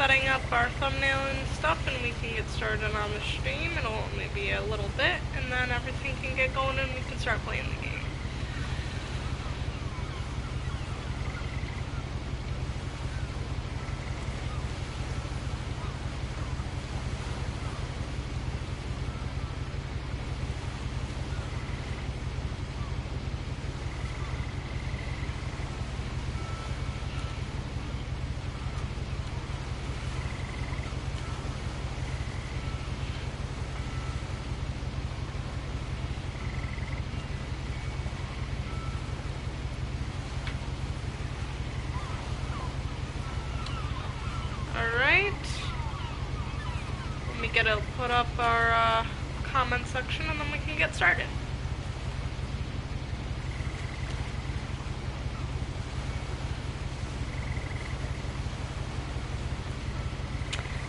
setting up our thumbnail and stuff, and we can get started on the stream. It'll only be a little bit, and then everything can get going and we can start playing the game. It'll put up our comment section and then we can get started.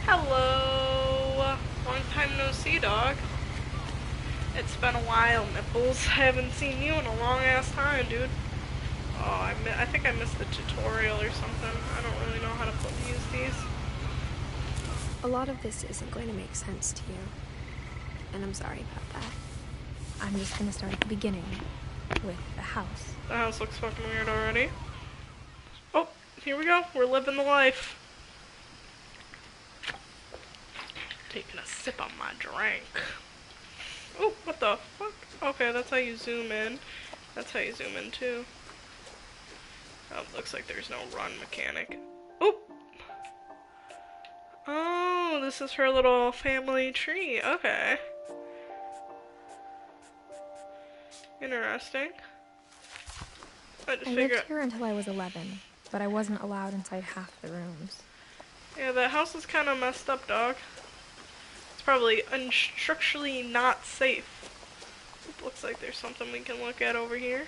Hello! Long time no see, dog. It's been a while, Nipples. I haven't seen you in a long ass time, dude. Oh, I think I missed the tutorial or something. I don't really know how to use these. A lot of this isn't going to make sense to you, and I'm sorry about that. I'm just going to start at the beginning, with the house. The house looks fucking weird already. Oh, here we go. We're living the life. Taking a sip on my drink. Oh, what the fuck? Okay, that's how you zoom in. That's how you zoom in, too. Oh, looks like there's no run mechanic. Oh! Oh, this is her little family tree. Okay. Interesting. I lived here until I was 11, but I wasn't allowed inside half the rooms. Yeah, that house is kind of messed up, dog. It's probably structurally not safe. It looks like there's something we can look at over here.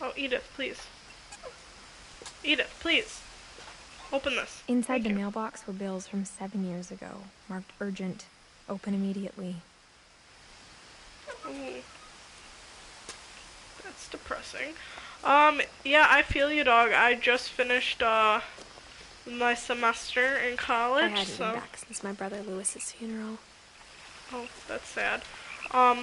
Oh, Edith, please. Edith, please. Open this. Inside the mailbox were bills from 7 years ago, marked urgent, open immediately. Ooh. That's depressing. Yeah, I feel you, dog. I just finished, my semester in college, I hadn't been back since my brother Lewis's funeral. Oh, that's sad.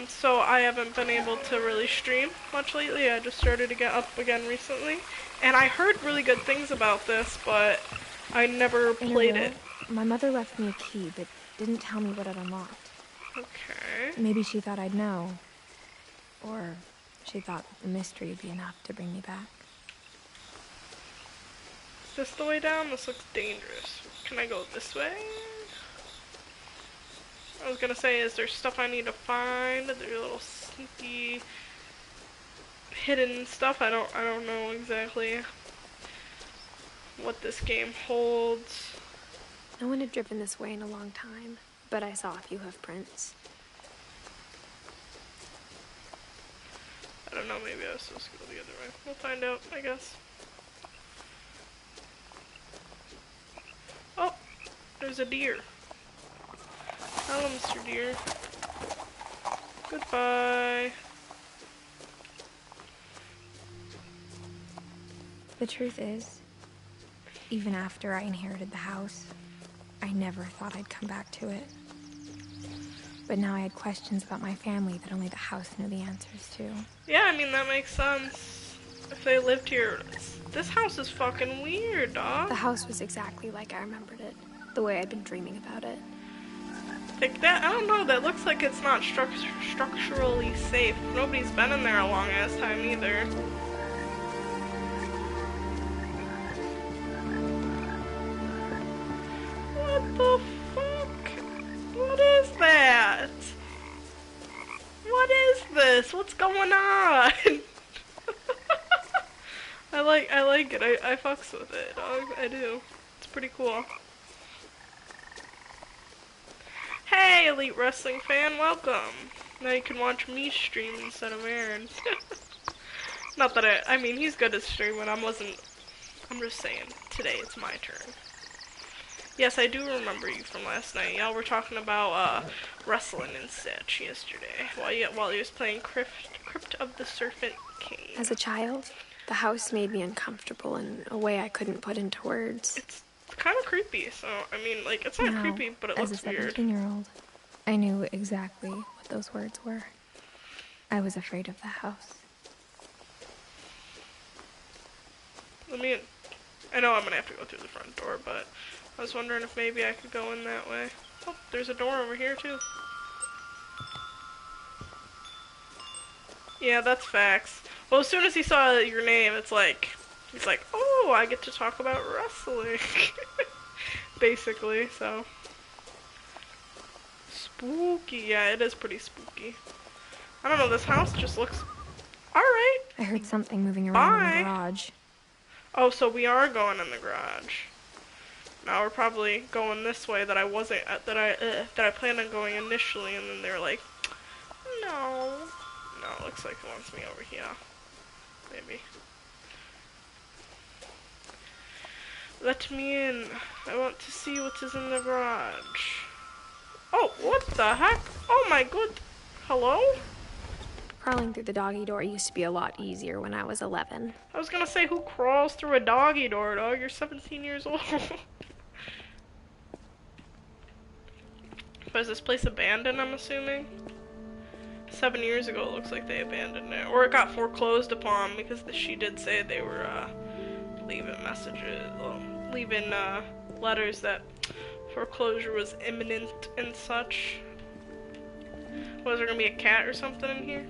So I haven't been able to really stream much lately. I just started to get up again recently. And I heard really good things about this, but I never played it. My mother left me a key, but didn't tell me what it unlocked. Okay. Maybe she thought I'd know. Or she thought the mystery would be enough to bring me back. Is this the way down? This looks dangerous. Can I go this way? I was gonna say, is there stuff I need to find? Are there little sneaky hidden stuff? I don't know exactly what this game holds. No one had driven this way in a long time, but I saw a few hoof prints. I don't know, maybe I was supposed to go the other way. We'll find out, I guess. Oh, there's a deer. Hello, Mr. Deer. Goodbye. The truth is, even after I inherited the house, I never thought I'd come back to it. But now I had questions about my family that only the house knew the answers to. Yeah, I mean, that makes sense. If they lived here. This house is fucking weird, dog. The house was exactly like I remembered it, the way I'd been dreaming about it. Like that, I don't know, that looks like it's not structurally safe. Nobody's been in there a long ass time either. What the fuck? What is that? What is this? What's going on? I like it. I fucks with it, dog. I do. It's pretty cool. Hey, Elite Wrestling fan, welcome. Now you can watch me stream instead of Aaron. Not that I mean, he's good at streaming. I'm just saying, today it's my turn. Yes, I do remember you from last night. Y'all were talking about, wrestling and such yesterday, while he was playing Crypt of the Serpent King. As a child, The house made me uncomfortable in a way I couldn't put into words. It's kind of creepy, so, I mean, like, it's not Now, creepy, but it as looks a weird. 17-year-old, I knew exactly what those words were. I was afraid of the house. I know I'm gonna have to go through the front door, but I was wondering if maybe I could go in that way. Oh, there's a door over here, too. Yeah, that's facts. Well, as soon as he saw your name, he's like, oh, I get to talk about wrestling. Basically, so. Spooky. Yeah, it is pretty spooky. I don't know, this house just looks alright. I heard something moving around in the Bye. garage. Oh, so we are going in the garage. Now we're probably going this way that I wasn't, that I planned on going initially, and then they're like, no. No, it looks like it wants me over here. Maybe. Let me in. I want to see what is in the garage. Oh, what the heck? Oh my good. Hello? Crawling through the doggy door used to be a lot easier when I was 11. I was gonna say, who crawls through a doggy door, dog? You're 17 years old. But is this place abandoned, I'm assuming? 7 years ago, it looks like they abandoned it. Or it got foreclosed upon, because she did say they were, leaving messages, leaving, letters that foreclosure was imminent and such. Was there gonna be a cat or something in here?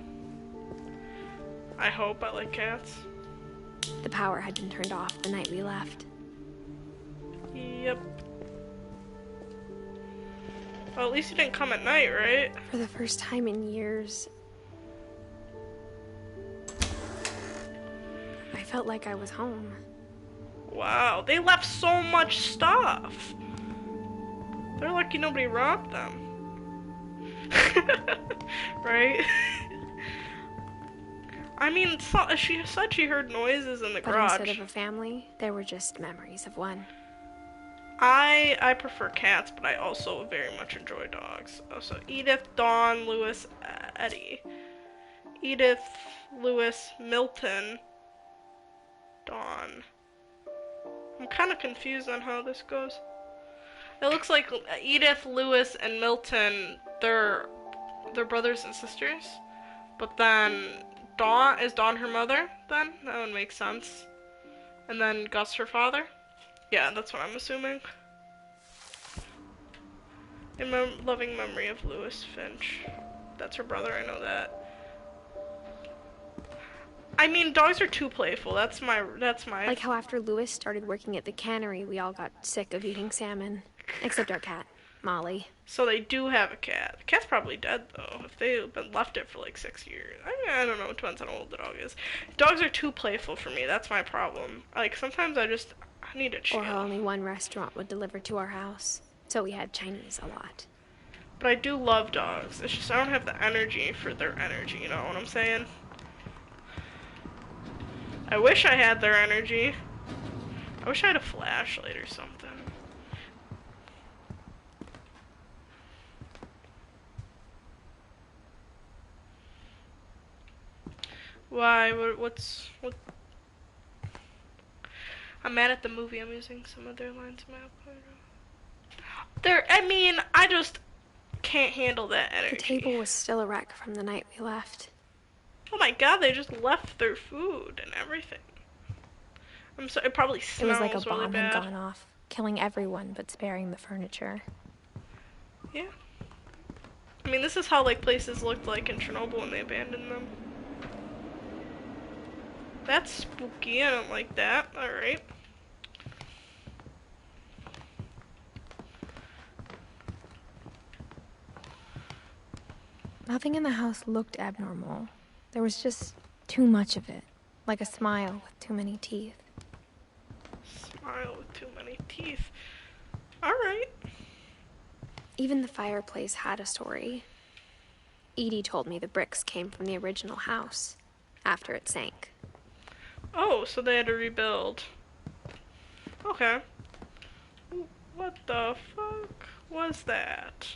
I hope. I like cats. The power had been turned off the night we left. Yep. Well, at least you didn't come at night, right? For the first time in years, I felt like I was home. Wow, they left so much stuff. They're lucky nobody robbed them. Right? I mean, she said she heard noises in the garage. But instead of a family, there were just memories of one. I prefer cats, but I also very much enjoy dogs. So Edith, Dawn, Lewis, Eddie. Edith, Lewis, Milton, Dawn. I'm kind of confused on how this goes. It looks like Edith, Lewis, and Milton, they're brothers and sisters. But then is Dawn her mother then? That would make sense. And then Gus her father? Yeah, that's what I'm assuming. In loving memory of Lewis Finch. That's her brother, I know that. I mean, dogs are too playful. That's my. Like how after Lewis started working at the cannery, we all got sick of eating salmon. Except our cat, Molly. So they do have a cat. The cat's probably dead, though, if they've been left it for like 6 years. I mean, I don't know. It depends on how old the dog is. Dogs are too playful for me. That's my problem. Like, sometimes I need to chill. Or how only one restaurant would deliver to our house. So we had Chinese a lot. But I do love dogs. It's just I don't have the energy for their energy, you know what I'm saying? I wish I had their energy. I wish I had a flashlight or something. Why? What? I'm mad at the movie. I'm using some other lines of my I mean, I just can't handle that energy. The table was still a wreck from the night we left. Oh my god, they just left their food and everything. I'm sorry, it probably smells really bad. It was like a bomb had gone off, killing everyone but sparing the furniture. Yeah. I mean, this is how like places looked like in Chernobyl when they abandoned them. That's spooky. I don't like that. Alright. Nothing in the house looked abnormal. There was just too much of it. Like a smile with too many teeth. Smile with too many teeth. Alright. Even the fireplace had a story. Edie told me the bricks came from the original house, after it sank. Oh, so they had to rebuild. Okay. What the fuck was that?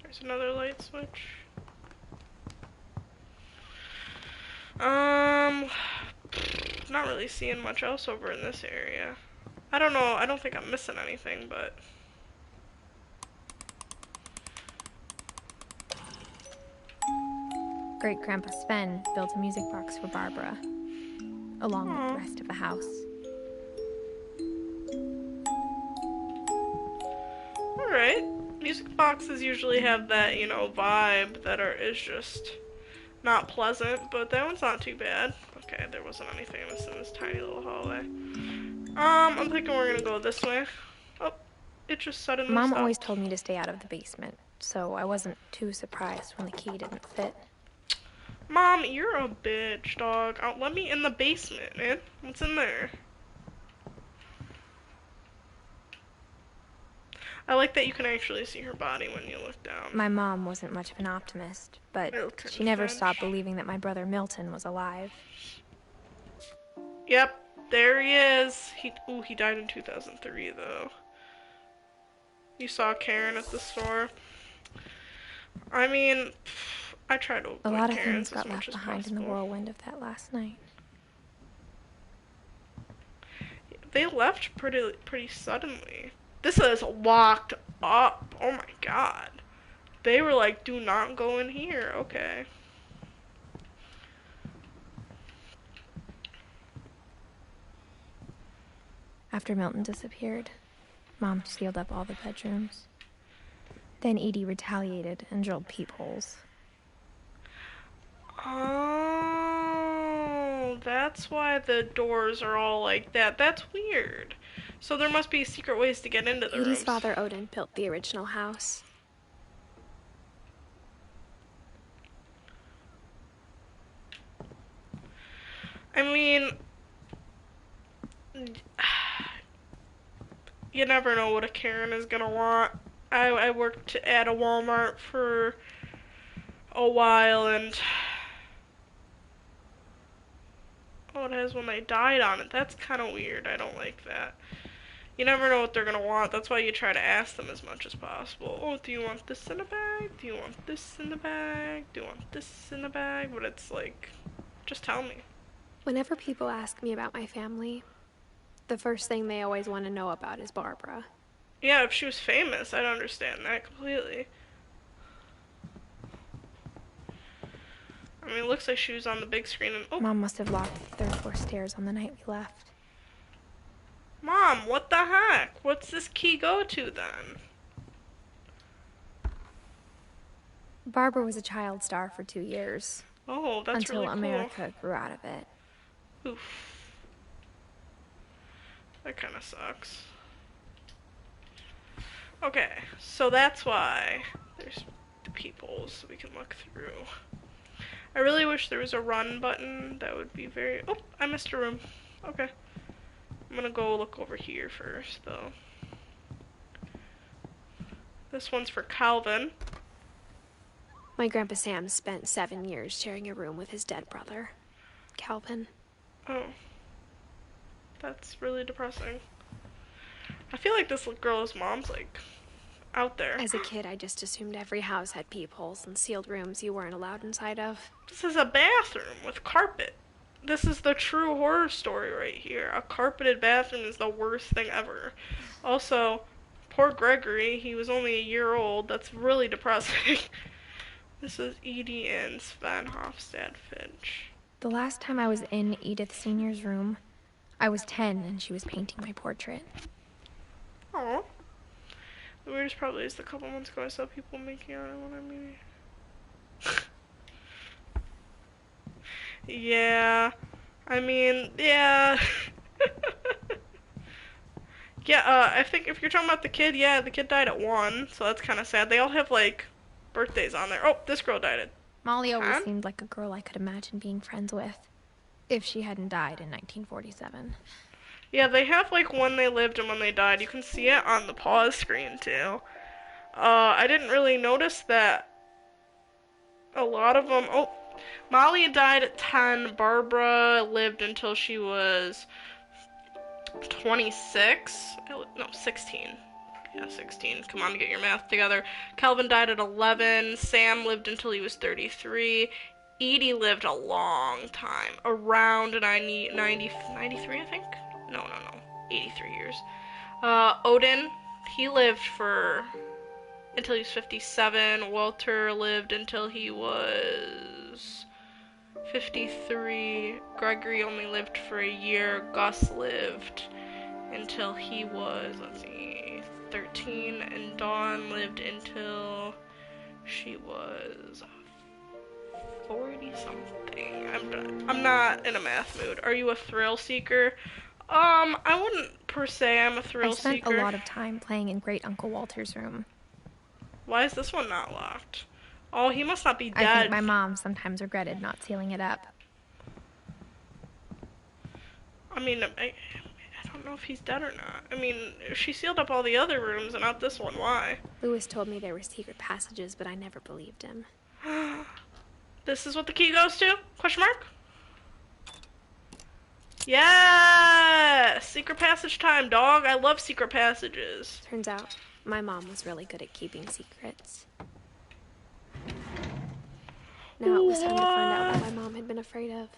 There's another light switch. Um, not really seeing much else over in this area. I don't know. I don't think I'm missing anything, but... Great-Grandpa Sven built a music box for Barbara, along with the rest of the house. Alright. Music boxes usually have that, vibe that is just not pleasant, but that one's not too bad. Okay, there wasn't anything in this tiny little hallway. I'm thinking we're gonna go this way. Oh, it just suddenly Mom stopped. always told me to stay out of the basement, so I wasn't too surprised when the key didn't fit. Mom, you're a bitch, dog. Let me in the basement, man. What's in there? I like that you can actually see her body when you look down. My mom wasn't much of an optimist, but Milton she never Finch. stopped believing that my brother Milton was alive. Yep, there he is. He died in 2003, though. You saw Karen at the store. I mean, I try to avoid A lot of Karens things got as much left as behind in possible. the whirlwind of that last night. They left pretty suddenly. This is locked up. Oh my god. They were like, do not go in here. Okay. After Milton disappeared, Mom sealed up all the bedrooms. Then Edie retaliated and drilled peepholes. Oh, that's why the doors are all like that. That's weird. So there must be secret ways to get into the Edie's rooms. father Odin built the original house. I mean, you never know what a Karen is gonna want. I worked at a Walmart for a while, and oh, it has when they died on it. That's kind of weird. I don't like that. You never know what they're gonna want. That's why you try to ask them as much as possible. Oh, do you want this in a bag? Do you want this in the bag? Do you want this in the bag? But it's like, just tell me. Whenever people ask me about my family, the first thing they always want to know about is Barbara. Yeah, if she was famous, I'd understand that completely. I mean, it looks like she was on the big screen and... Oh, Mom must have locked the third floor stairs on the night we left. Mom, what the heck? What's this key go to, then? Barbara was a child star for 2 years. Oh, that's until really cool. America grew out of it. Oof. That kind of sucks. Okay, so that's why there's the peepholes so we can look through. I really wish there was a run button. That would be very... Oh, I missed a room. Okay. I'm gonna go look over here first, though. This one's for Calvin. My Grandpa Sam spent 7 years sharing a room with his dead brother, Calvin. Oh. That's really depressing. I feel like this girl's mom's, like, out there. As a kid, I just assumed every house had peepholes and sealed rooms you weren't allowed inside of. This is a bathroom with carpet. This is the true horror story right here. A carpeted bathroom is the worst thing ever. Also, poor Gregory, he was only a year old. That's really depressing. This is Edie and Sven Hofstad Finch. The last time I was in Edith Sr.'s room, I was 10 and she was painting my portrait. Aw. The weirdest probably is the couple months ago I saw people making out on what I mean. Yeah. I mean, yeah. Yeah, I think if you're talking about the kid, yeah, the kid died at 1, so that's kind of sad. They all have, like, birthdays on there. Oh, this girl died at... Molly always Huh? seemed like a girl I could imagine being friends with, if she hadn't died in 1947. Yeah, they have, like, when they lived and when they died. You can see it on the pause screen, too. I didn't really notice that a lot of them... Oh, Molly died at 10. Barbara lived until she was 26. No, 16. Yeah, 16. Come on, get your math together. Calvin died at 11. Sam lived until he was 33. Edie lived a long time, around 93, I think? No, 83 years. Odin, he lived for until he was 57. Walter lived until he was 53. Gregory only lived for a year. Gus lived until he was, let's see, 13. And Dawn lived until she was 40 something. I'm not in a math mood. Are you a thrill seeker? I wouldn't per se. I'm a thrill seeker. I spent a lot of time playing in Great Uncle Walter's room. Why is this one not locked? Oh, he must not be dead. I think my mom sometimes regretted not sealing it up. I mean, I don't know if he's dead or not. I mean, if she sealed up all the other rooms and not this one, why? Lewis told me there were secret passages, but I never believed him. This is what the key goes to? Question mark? Yes! Secret passage time, dog. I love secret passages. Turns out, my mom was really good at keeping secrets. Now it was time to find out what my mom had been afraid of.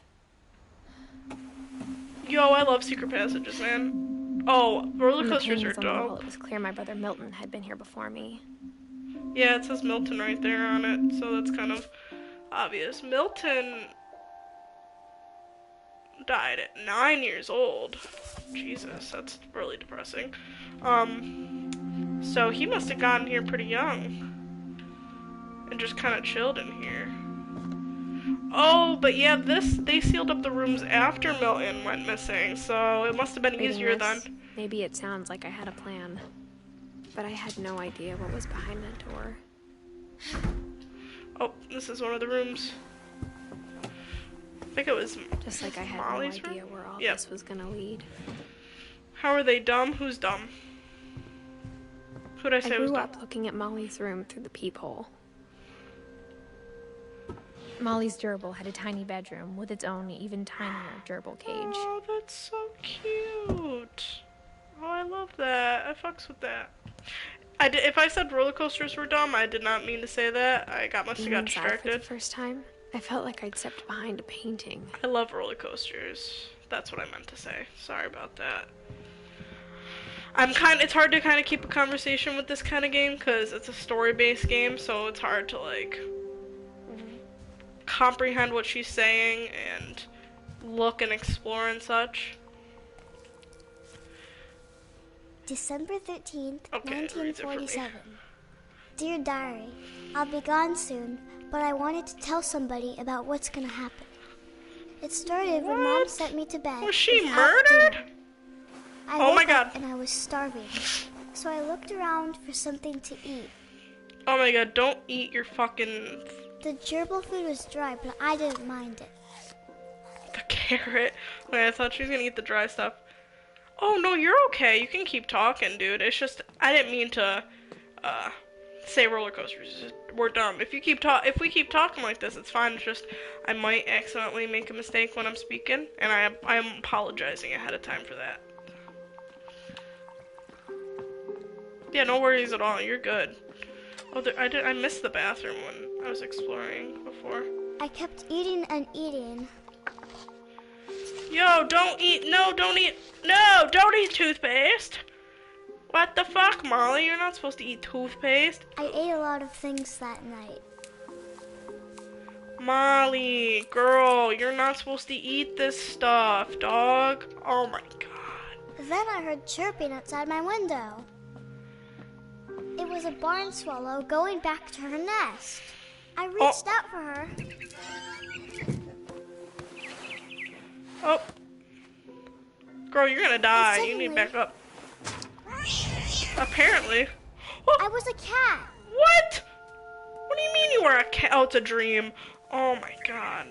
Yo, I love secret passages, man. Oh, roller coasters are dope. It was clear my brother Milton had been here before me. Yeah, it says Milton right there on it, so that's kind of obvious. Milton died at 9 years old. Jesus, that's really depressing. So he must have gotten here pretty young and just kind of chilled in here. Oh, but yeah, they sealed up the rooms after Milton went missing, so it must have been easier then. Maybe it sounds like I had a plan, but I had no idea what was behind that door. Oh, this is one of the rooms. I think it was just like I had Molly's no idea room? where all this was gonna lead. How are they dumb? Who's dumb? Who'd I say was dumb? I grew up looking at Molly's room through the peephole. Molly's gerbil had a tiny bedroom with its own even tinier gerbil cage. Oh, that's so cute. Oh, I love that. I fucks with that. If I said roller coasters were dumb, I did not mean to say that. Must have got distracted. For the first time, I felt like I'd stepped behind a painting. I love roller coasters. That's what I meant to say. Sorry about that. It's hard to kind of keep a conversation with this kind of game because it's a story-based game, so it's hard to like comprehend what she's saying and look and explore and such. December 13th, okay, 1947. Dear Diary, I'll be gone soon, but I wanted to tell somebody about what's gonna happen. It started when Mom sent me to bed. Was she murdered? Oh my God. And I was starving, so I looked around for something to eat. Oh my God, don't eat your fucking... The gerbil food was dry, but I didn't mind it. The carrot. Wait, I thought she was gonna eat the dry stuff. Oh no, you're okay. You can keep talking, dude. It's just I didn't mean to say roller coasters were dumb. If we keep talking like this, it's fine. It's just I might accidentally make a mistake when I'm speaking, and I'm apologizing ahead of time for that. Yeah, no worries at all. You're good. Oh, I missed the bathroom when I was exploring before. I kept eating and eating. Yo, don't eat. No, don't eat. No, don't eat toothpaste. What the fuck, Molly? You're not supposed to eat toothpaste. I ate a lot of things that night. Molly, girl, you're not supposed to eat this stuff, dog. Oh my God. Then I heard chirping outside my window. It was a barn swallow going back to her nest. I reached out for her. Oh. Girl, you're gonna die. You need to back up. Apparently. Oh. I was a cat. What? What do you mean you were a cat? Oh, it's a dream. Oh my God.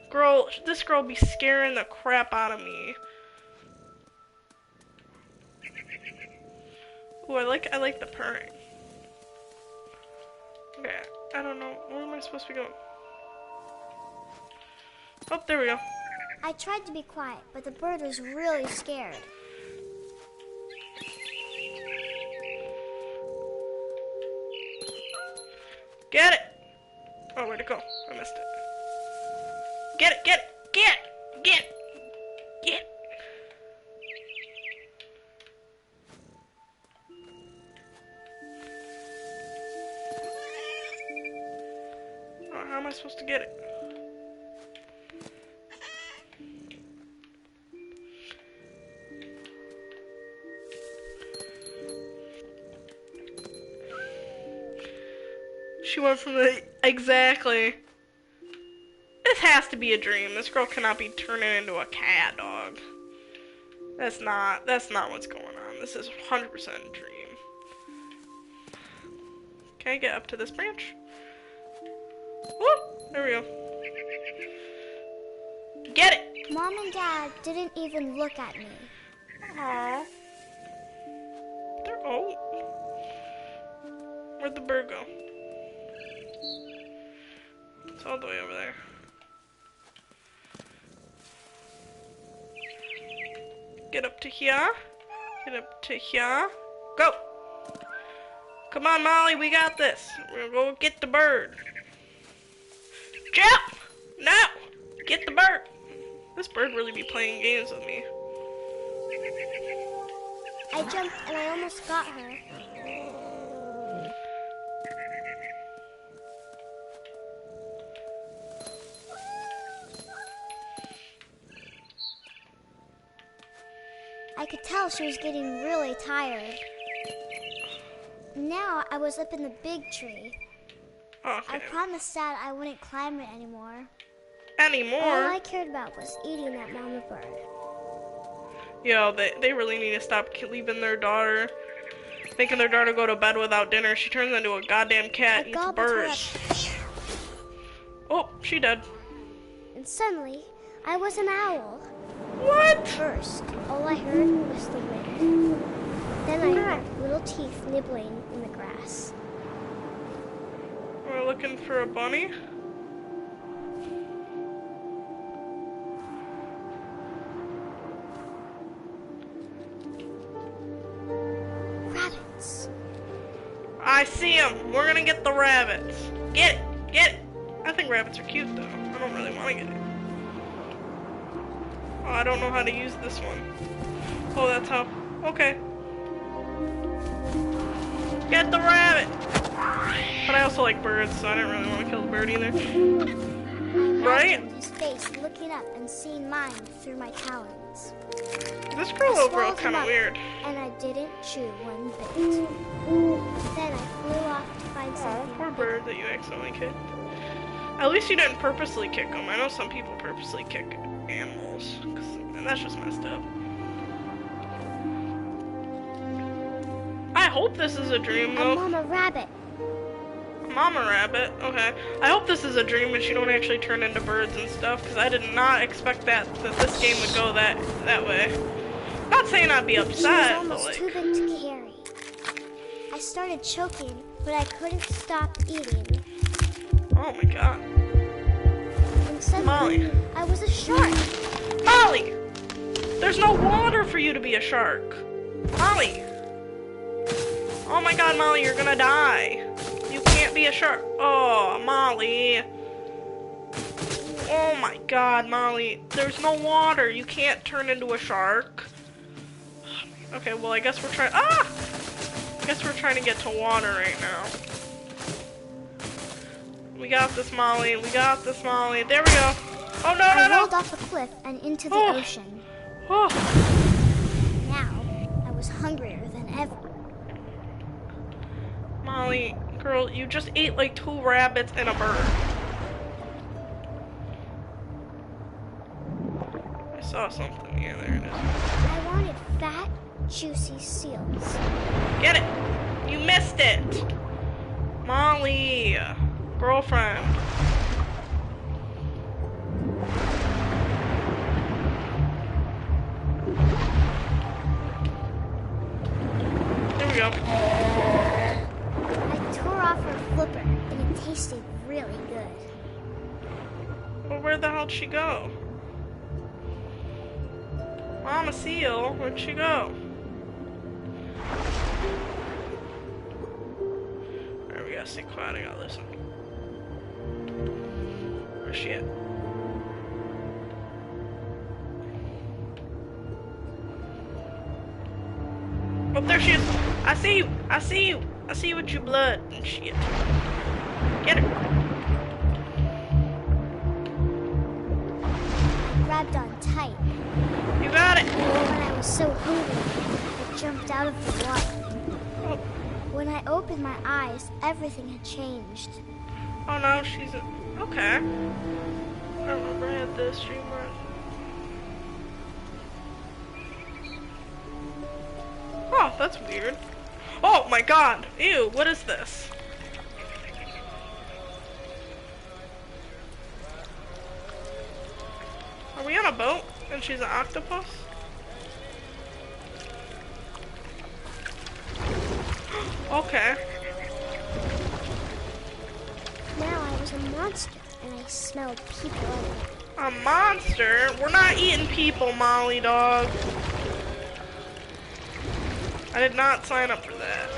Girl, this girl be scaring the crap out of me. Ooh, I like the purring. Okay, I don't know. Where am I supposed to be going? Oh, there we go. I tried to be quiet, but the bird was really scared. Get it! Oh, where'd it go? I missed it. Get it, get it, get it, get it, get it. Oh, how am I supposed to get it? She went from the... Exactly. This has to be a dream. This girl cannot be turning into a cat, dog. That's not what's going on. This is 100% a dream. Can I get up to this branch? Whoop! There we go. Get it! Mom and Dad didn't even look at me. Aww. Oh. Where'd the bird go? It's all the way over there. Get up to here. Get up to here. Go! Come on, Molly, we got this. We're gonna go get the bird. Jump! No! Get the bird! This bird really be playing games with me. I jumped and I almost got her. I could tell she was getting really tired. Now I was up in the big tree. Okay. I promised Dad I wouldn't climb it anymore. Anymore? All I cared about was eating that mama bird. Yo, they really need to stop leaving their daughter, making their daughter go to bed without dinner. She turns into a goddamn cat, eats birds. Oh, she dead. And suddenly, I was an owl. What? First, all I heard was the wind. Then I heard little teeth nibbling in the grass. We're looking for a bunny. Rabbits. I see them. We're gonna get the rabbits. Get it. Get it. I think rabbits are cute though. I don't really want to get it. Oh, I don't know how to use this one. Oh, that's how. Okay. Get the rabbit. But I also like birds, so I didn't really want to kill the bird either. Right? His face looking up and seeing mine through my talons. This girl overall swallowed kind him of up, weird. And I didn't chew one bit. Then I flew off to find Oh, something. poor bird that you accidentally kicked. At least you didn't purposely kick them. I know some people purposely kick animals, and that's just messed up. I hope this is a dream, A though. mama rabbit. Mama rabbit, okay. I hope this is a dream and she don't actually turn into birds and stuff, because I did not expect that this game would go that way. Not saying I'd be She was upset, but almost like... too big to carry. I started choking, but I couldn't stop eating. Oh my god. And suddenly, Molly. I was a shark. Molly! There's no water for you to be a shark. Molly! Oh my god, Molly, you're gonna die. You can't be a shark. Oh, Molly. Oh my god, Molly. There's no water. You can't turn into a shark. Okay, well, I guess we're trying... Ah! I guess we're trying to get to water right now. We got this, Molly. We got this, Molly. There we go. Oh, no, I no, rolled no. off the cliff and into the Oh. ocean. Oh. Now, I was hungrier than ever. Molly, girl, you just ate like 2 rabbits and a bird. I saw something. Yeah, there it is. I wanted fat, juicy seals. Get it! You missed it! Molly! Girlfriend. There we go. I tore off her flipper, and it tasted really good. Well, where the hell did she go? Mama seal, where'd she go? Alright, we gotta stay quiet, I gotta listen. Where's she at? Oh, there she is. I see you. I see you. I see you with your blood and shit. Get her. I grabbed on tight. You got it. When I was so hungry, I jumped out of the water. Oh, When I opened my eyes, everything had changed. oh no, she's okay. I remember I had this stream where. Oh, that's weird. Oh my god. Ew, what is this? Are we on a boat and she's an octopus? Okay. Now I was a monster, and I smelled people everywhere. A monster? We're not eating people, Molly dog. I did not sign up for that.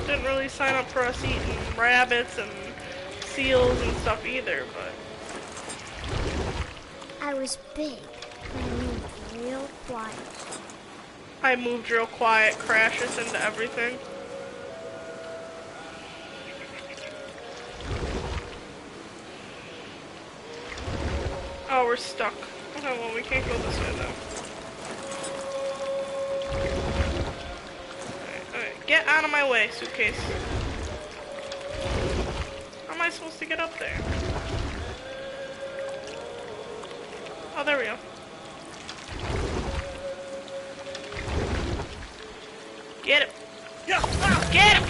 Didn't really sign up for us eating rabbits and seals and stuff either, but... I was big, but I moved real quiet. I moved real quiet, crashes into everything. Oh, we're stuck. Okay, well, we can't go this way, though. Alright, get out of my way, suitcase. How am I supposed to get up there? Oh, there we go. Get him! Get him!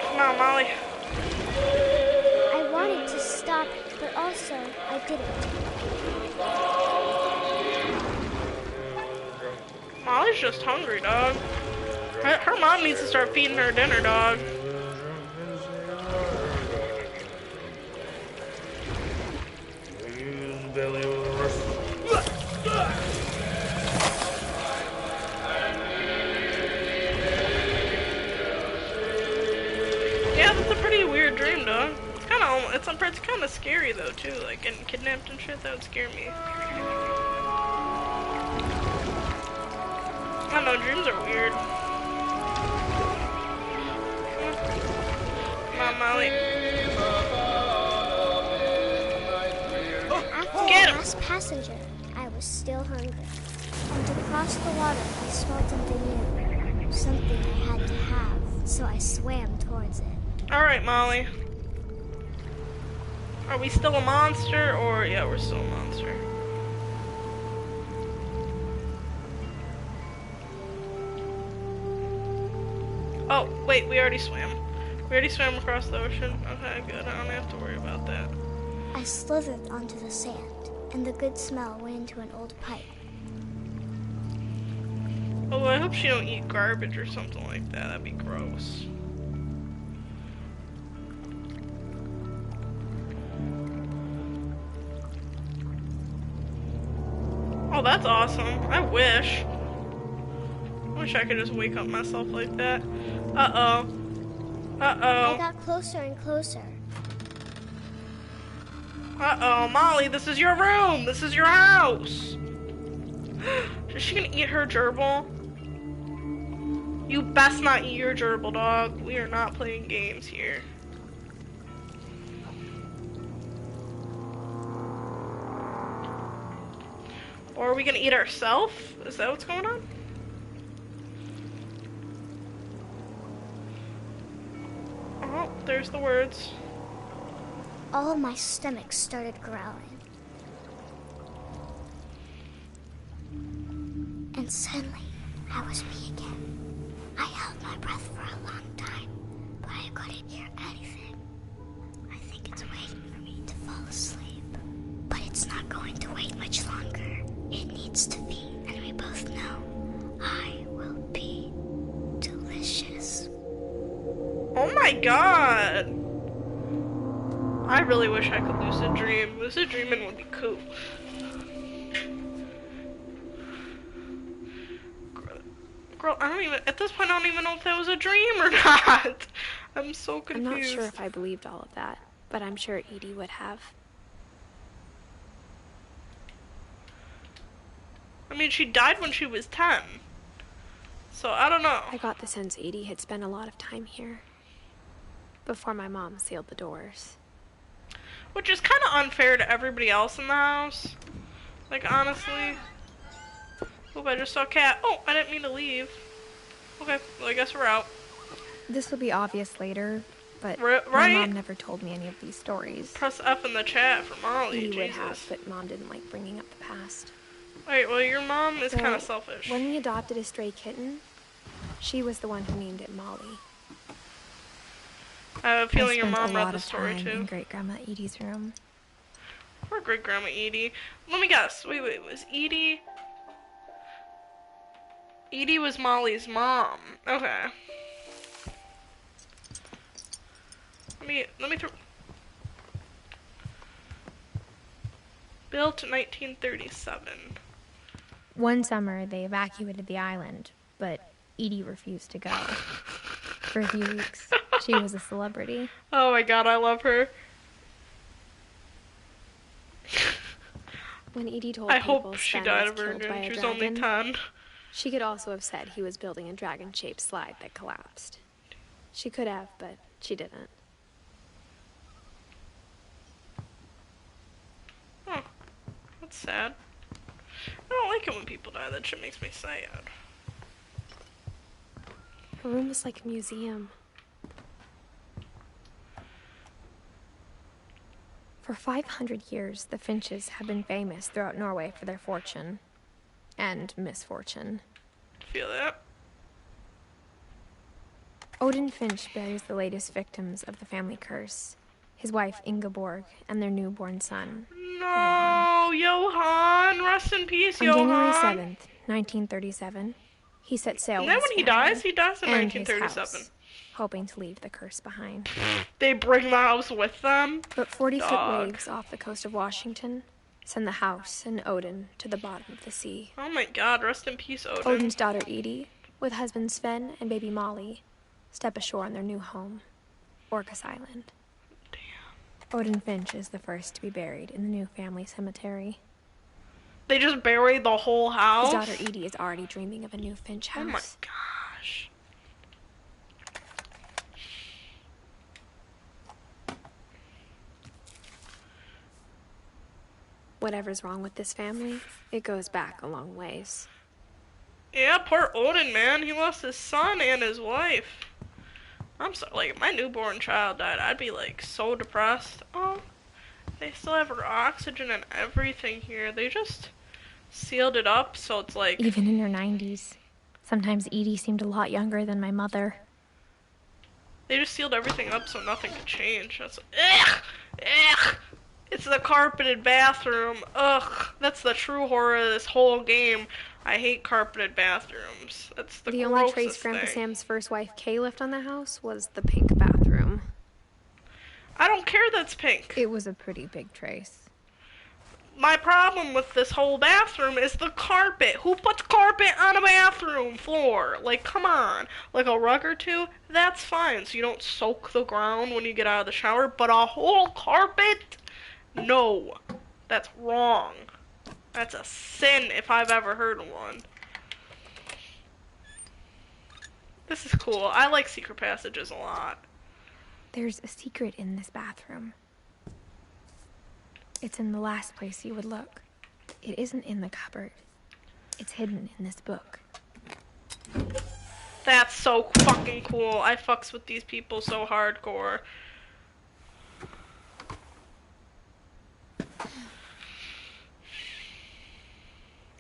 Come on, Molly. I wanted to stop it, but also I didn't. Molly's just hungry, dog. Her mom needs to start feeding her dinner, dog. Yeah, that's a pretty weird dream, dog. It's kind of scary though too. Like getting kidnapped and shit, that would scare me. I don't know, dreams are weird. Come on, Molly. After Get the him! last passenger, I was still hungry. And across the water, I smelled something new. Something I had to have, so I swam towards it. Alright, Molly. Are we still a monster, or... Yeah, we're still a monster. Oh, wait, we already swam. We already swam across the ocean. Okay, good. I don't have to worry about that. I slithered onto the sand, and the good smell went into an old pipe. Oh, I hope she don't eat garbage or something like that. That'd be gross. Oh, that's awesome. I wish I could just wake up myself like that. Uh-oh. I Uh-oh. got closer and closer. Uh-oh. Molly, this is your room. This is your house. Is she gonna eat her gerbil? You best not eat your gerbil, dog. We are not playing games here. Or are we gonna eat ourselves? Is that what's going on? Oh, there's the words. All my stomach started growling. And suddenly, I was me again. I held my breath for a long time, but I couldn't hear anything. I think it's waiting for me to fall asleep. But it's not going to wait much longer. It needs to be, and we both know I will be delicious. Oh my god! I really wish I could lucid dream. Lucid dreaming would be cool. Girl, I don't even, at this point I don't even know if that was a dream or not. I'm so confused. I'm not sure if I believed all of that. but I'm sure Edie would have. I mean, she died when she was 10. So, I don't know. I got the sense Edie had spent a lot of time here before my mom sealed the doors. Which is kind of unfair to everybody else in the house. Like, honestly. Oop, I just saw a cat. Oh, I didn't mean to leave. Okay, well, I guess we're out. This will be obvious later, but Right? my mom never told me any of these stories. Press F in the chat for Molly. Edie would Jesus. have, but Mom didn't like bringing up the past. Wait, well, your mom is So, kind of selfish. When we adopted a stray kitten, she was the one who named it Molly. I have a feeling your I spent mom a read lot the of story time too. in Great Grandma Edie's room. Poor great grandma Edie. Let me guess. Wait, was Edie? Edie was Molly's mom. Okay. Let me throw. Built in 1937. One summer, they evacuated the island, but Edie refused to go. For a few weeks, she was a celebrity. Oh my god, I love her. When Edie told I people hope she Sven died was of killed by virgin. a She was only dragon, 10. she could also have said he was building a dragon-shaped slide that collapsed. She could have, but she didn't. Oh, that's sad. I don't like it when people die. That shit makes me sad. Her room was like a museum. For 500 years, the Finches have been famous throughout Norway for their fortune and misfortune. Feel that? Odin Finch buries the latest victims of the family curse, his wife Ingeborg and their newborn son. No, Johan. Rest in peace, On Johan. January 7th, 1937, he set sail And then with when his he family dies? He dies in and his 1937. house, hoping to leave the curse behind. They bring the house with them? But 40-foot Dog. waves off the coast of Washington send the house and Odin to the bottom of the sea. Oh my god, rest in peace, Odin. Odin's daughter Edie, with husband Sven and baby Molly, step ashore on their new home, Orcas Island. Damn. Odin Finch is the first to be buried in the new family cemetery. They just buried the whole house? His daughter Edie is already dreaming of a new Finch house. Oh my gosh. Whatever's wrong with this family, it goes back a long ways. Yeah, poor Odin, man. He lost his son and his wife. I'm so, like, if my newborn child died, I'd be, like, so depressed. Oh, they still have oxygen and everything here. They just sealed it up, so it's like... Even in her 90s. Sometimes Edie seemed a lot younger than my mother. They just sealed everything up so nothing could change. That's... Ugh! Ugh! It's the carpeted bathroom. Ugh. That's the true horror of this whole game. I hate carpeted bathrooms. That's the The only grossest trace Grandpa thing. Sam's first wife Kay left on the house was the pink bathroom. I don't care that's pink. It was a pretty big trace. My problem with this whole bathroom is the carpet. Who puts carpet on a bathroom floor? Like, come on. Like a rug or two, that's fine. So you don't soak the ground when you get out of the shower. But a whole carpet? No. That's wrong. That's a sin if I've ever heard of one. This is cool. I like secret passages a lot. There's a secret in this bathroom. It's in the last place you would look. It isn't in the cupboard. It's hidden in this book. That's so fucking cool. I fucks with these people so hardcore.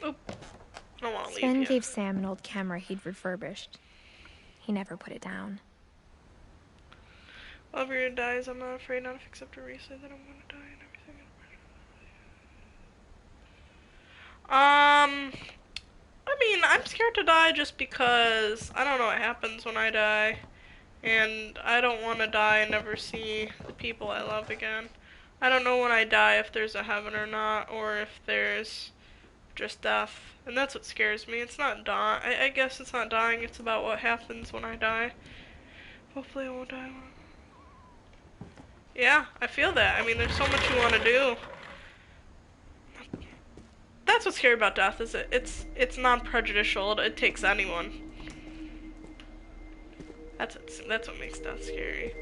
Oop. I don't want to leave Sven yet. gave Sam an old camera he'd refurbished. He never put it down. Whoever dies, I'm not afraid, not if except to re-say that I'm gonna die and everything. I mean, I'm scared to die just because I don't know what happens when I die. And I don't want to die and never see the people I love again. I don't know when I die if there's a heaven or not, or if there's just death. And that's what scares me. It's not dying. I guess it's not dying, it's about what happens when I die. Hopefully I won't die. Yeah, I feel that. I mean, there's so much you want to do. That's what's scary about death, is it's non-prejudicial. It takes anyone. That's what makes death scary.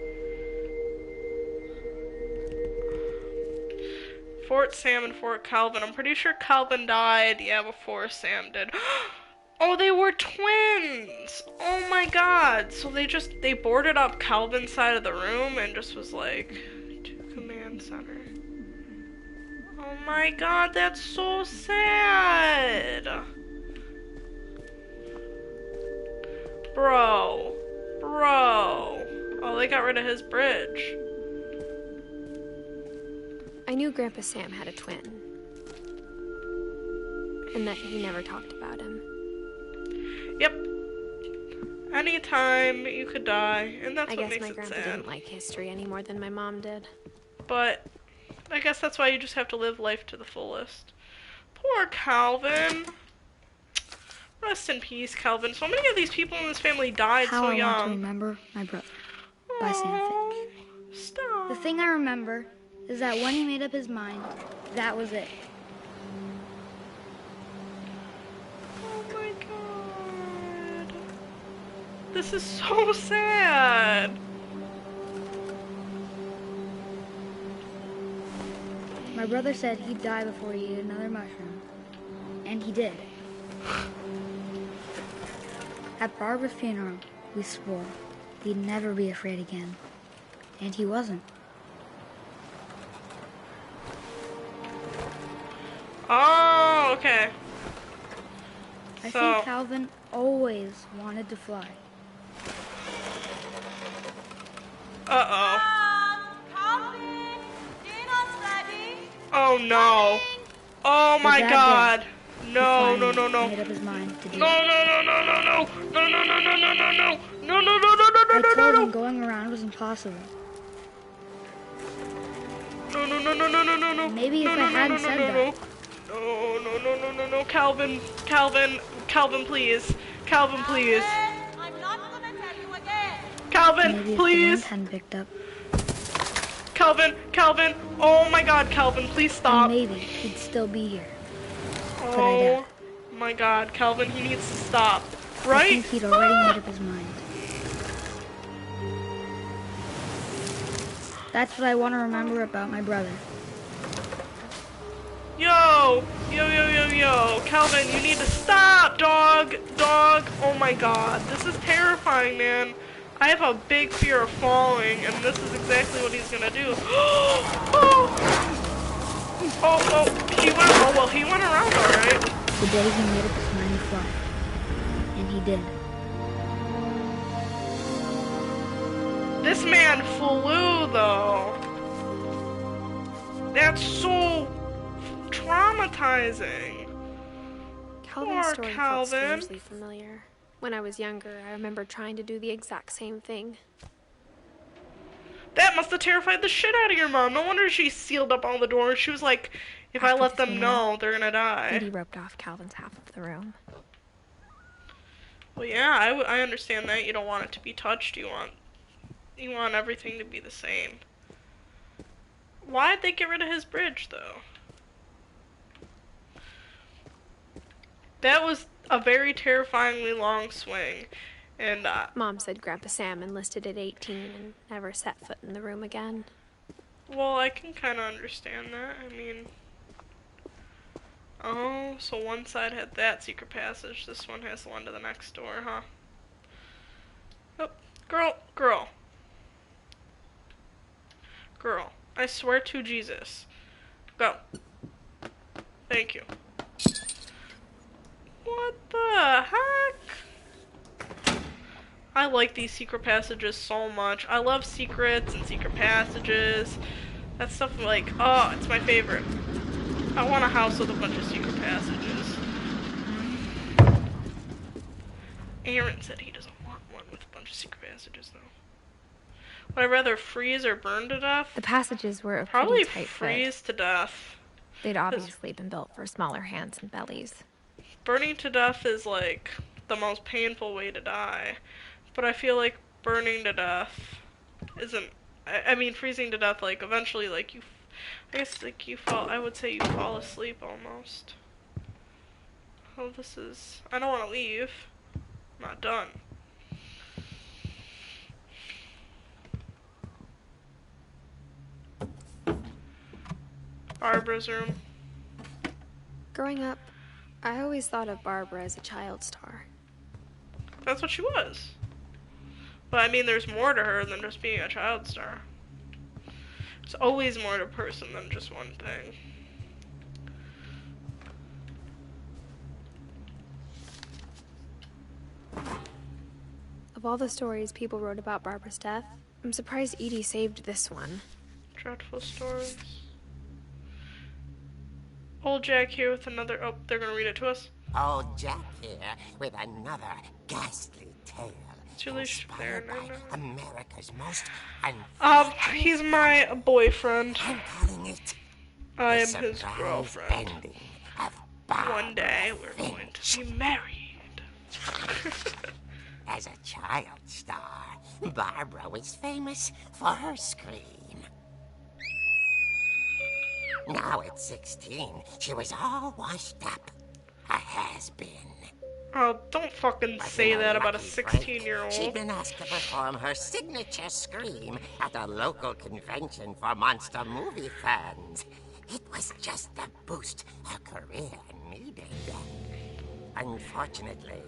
Fort Sam and Fort Calvin. I'm pretty sure Calvin died, yeah, before Sam did. Oh, they were twins! Oh my god. So they boarded up Calvin's side of the room and just was like, to command center. Oh my god, that's so sad! Bro. Oh, they got rid of his bridge. I knew Grandpa Sam had a twin. And that he never talked about him. Yep. Anytime you could die, and that's I what guess makes my it grandpa sad. didn't like history any more than my mom did. But I guess that's why you just have to live life to the fullest. Poor Calvin. Rest in peace, Calvin. So many of these people in this family died How so I young. Want to Remember My Brother by Sam Finch. Stop. The thing I remember is that when he made up his mind, that was it. Oh my god. This is so sad. My brother said he'd die before he ate another mushroom. And he did. At Barbara's funeral, we swore we'd never be afraid again. And he wasn't. Oh, okay. I So- think Calvin always wanted to fly. Uh-oh. Calvin, dinner's ready. Oh no. Oh my that god. day, No, He no, no, finally no. made up his mind to do No, it. no, no, no, no, no. No, no, no, no, no, no, no. No, no, no, no, no, no, I no, told no. him going around was impossible. No, no, no, no, no, no, no, no. Maybe if no, I no, no, hadn't no, said no, that. no. No, no, no, no, no, no. Calvin, please. Calvin, please. I'm not gonna tell you again. Calvin, Maybe if the wind please. hadn't picked up, Calvin. Oh my god, Calvin, please then stop. maybe he'd still be here. I Oh doubt my god, Calvin, he needs to stop. I Right? think he'd already made up his mind. That's what I want to remember about my brother. Yo. Calvin, you need to stop, dog. Oh my god, this is terrifying, man. I have a big fear of falling, and this is exactly what he's gonna do. He went around alright. The day he made up his mind to fly. And he did. This man flew, though. That's so traumatizing. Calvin's Poor story Calvin. felt strangely familiar. When I was younger, I remember trying to do the exact same thing. That must have terrified the shit out of your mom. No wonder she sealed up all the doors. She was like, if I After let the them funeral, know, they're gonna die. Edie roped off Calvin's half of the room. Well, yeah, I understand that. You don't want it to be touched. You want everything to be the same. Why'd they get rid of his bridge, though? That was a very terrifyingly long swing. And, Mom said Grandpa Sam enlisted at 18 and never set foot in the room again. well, I can kind of understand that. I mean... Oh, so one side had that secret passage. This one has the one to the next door, huh? Oh, girl. I swear to Jesus. Go. Thank you. What the heck? I like these secret passages so much. I love secrets and secret passages. That stuff, like, oh, it's my favorite. I want a house with a bunch of secret passages. Aaron said he doesn't want one with a bunch of secret passages, though. Would I rather freeze or burn to death? The passages were a Probably pretty tight fit. freeze to death. They'd obviously been built for smaller hands and bellies. Burning to death is, like, the most painful way to die. But I feel like burning to death isn't I mean, freezing to death, like, eventually, like, I guess, like, I would say you fall asleep almost. Oh, I don't want to leave. I'm not done. Barbara's room. Growing up, I always thought of Barbara as a child star. That's what she was. But I mean, there's more to her than just being a child star. There's always more to a person than just one thing. Of all the stories people wrote about Barbara's death, I'm surprised Edie saved this one. Dreadful stories. Old Jack here with another. Oh, they're gonna read it to us. Old Jack here with another ghastly tale. It's really fair, inspired by America's most he's my boyfriend. I'm calling it I am the his surprise girlfriend. ending of Barbara One day we're going to be married. As a child star, Barbara was famous for her scream. Now at 16, she was all washed up. A has-been. Oh, don't fucking say that about a 16-year-old. She'd been asked to perform her signature scream at a local convention for monster movie fans. It was just the boost her career needed. Unfortunately,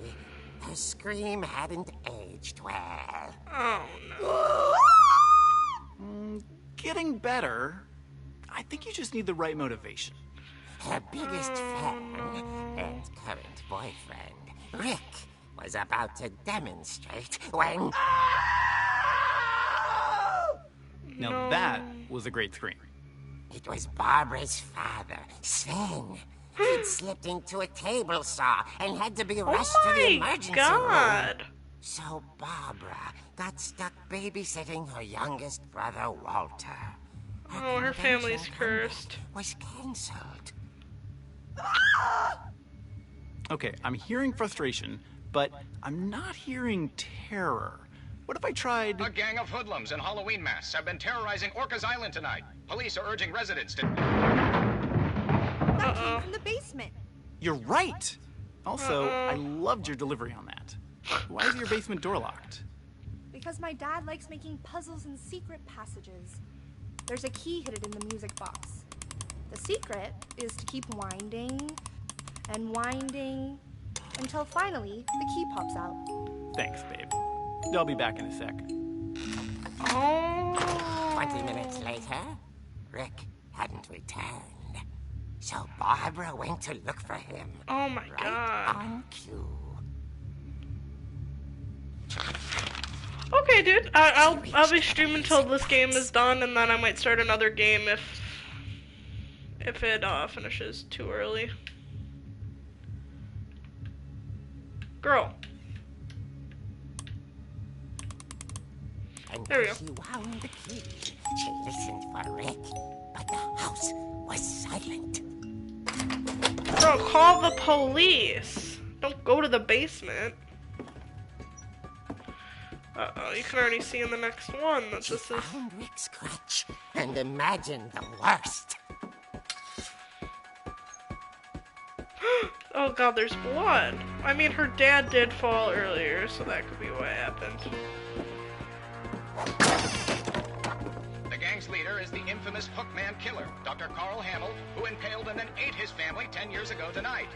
her scream hadn't aged well. Oh, no. Getting better. I think you just need the right motivation. Her biggest fan and current boyfriend, Rick, was about to demonstrate when... Now that was a great scream. It was Barbara's father, Sven. He'd slipped into a table saw and had to be rushed to the emergency room. So Barbara got stuck babysitting her youngest brother, Walter. Her family's cursed. Was cancelled. Okay, I'm hearing frustration, but I'm not hearing terror. What if I tried... A gang of hoodlums in Halloween masks have been terrorizing Orca's Island tonight. Police are urging residents to... That came from the basement. You're right! Also, I loved your delivery on that. Why is your basement door locked? Because my dad likes making puzzles and secret passages. There's a key hidden in the music box. The secret is to keep winding and winding until finally the key pops out. Thanks, babe. I'll be back in a sec. 20 minutes later, Rick hadn't returned. So Barbara went to look for him. Oh my god. On cue. Okay, dude. I'll be streaming until this game is done, and then I might start another game if it finishes too early. Girl. And there we go. she wound the key. She listened for Rick, but the house was silent. Bro, call the police. Don't go to the basement. Uh-oh, you can already see in the next one that She this is... found Rick's crutch and imagined the worst. Oh god, there's blood. I mean, her dad did fall earlier, so that could be what happened. The gang's leader is the infamous Hookman killer, Dr. Carl Hamill, who impaled and then ate his family 10 years ago tonight.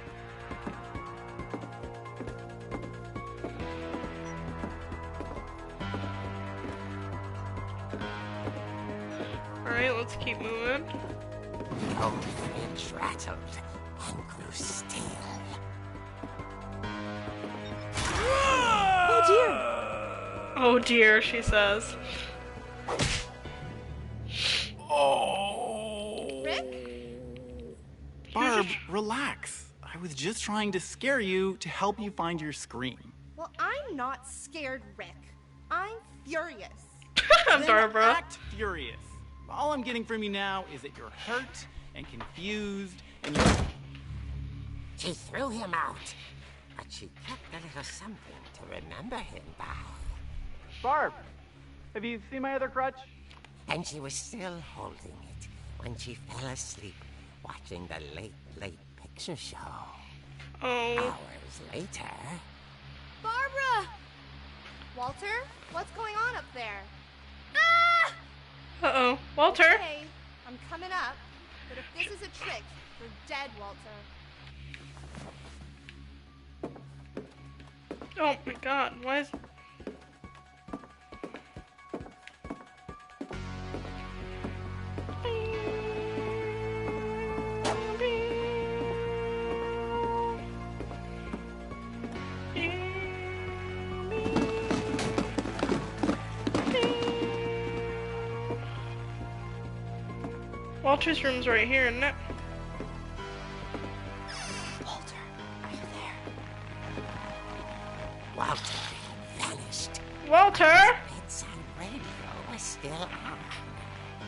Alright, let's keep moving. The old fridge rattled and grew still. Oh dear! Oh dear, she says. Oh! Rick? Barb, relax. I was just trying to scare you to help you find your scream. Well, I'm not scared, Rick. I'm furious. Then Barbara. act furious. All I'm getting from you now is that you're hurt and confused and you're... She threw him out, but she kept a little something to remember him by. Barb, have you seen my other crutch? and she was still holding it when she fell asleep watching the late picture show. Oh. Hours later... Barbara! Walter, what's going on up there? Ah! Uh-oh. Walter? Okay, I'm coming up, but if this is a trick, you're dead, Walter. Oh my god, why is... Walter's room's right here, isn't it? Walter, are you there? Walter vanished. Walter! Bedside radio was still on.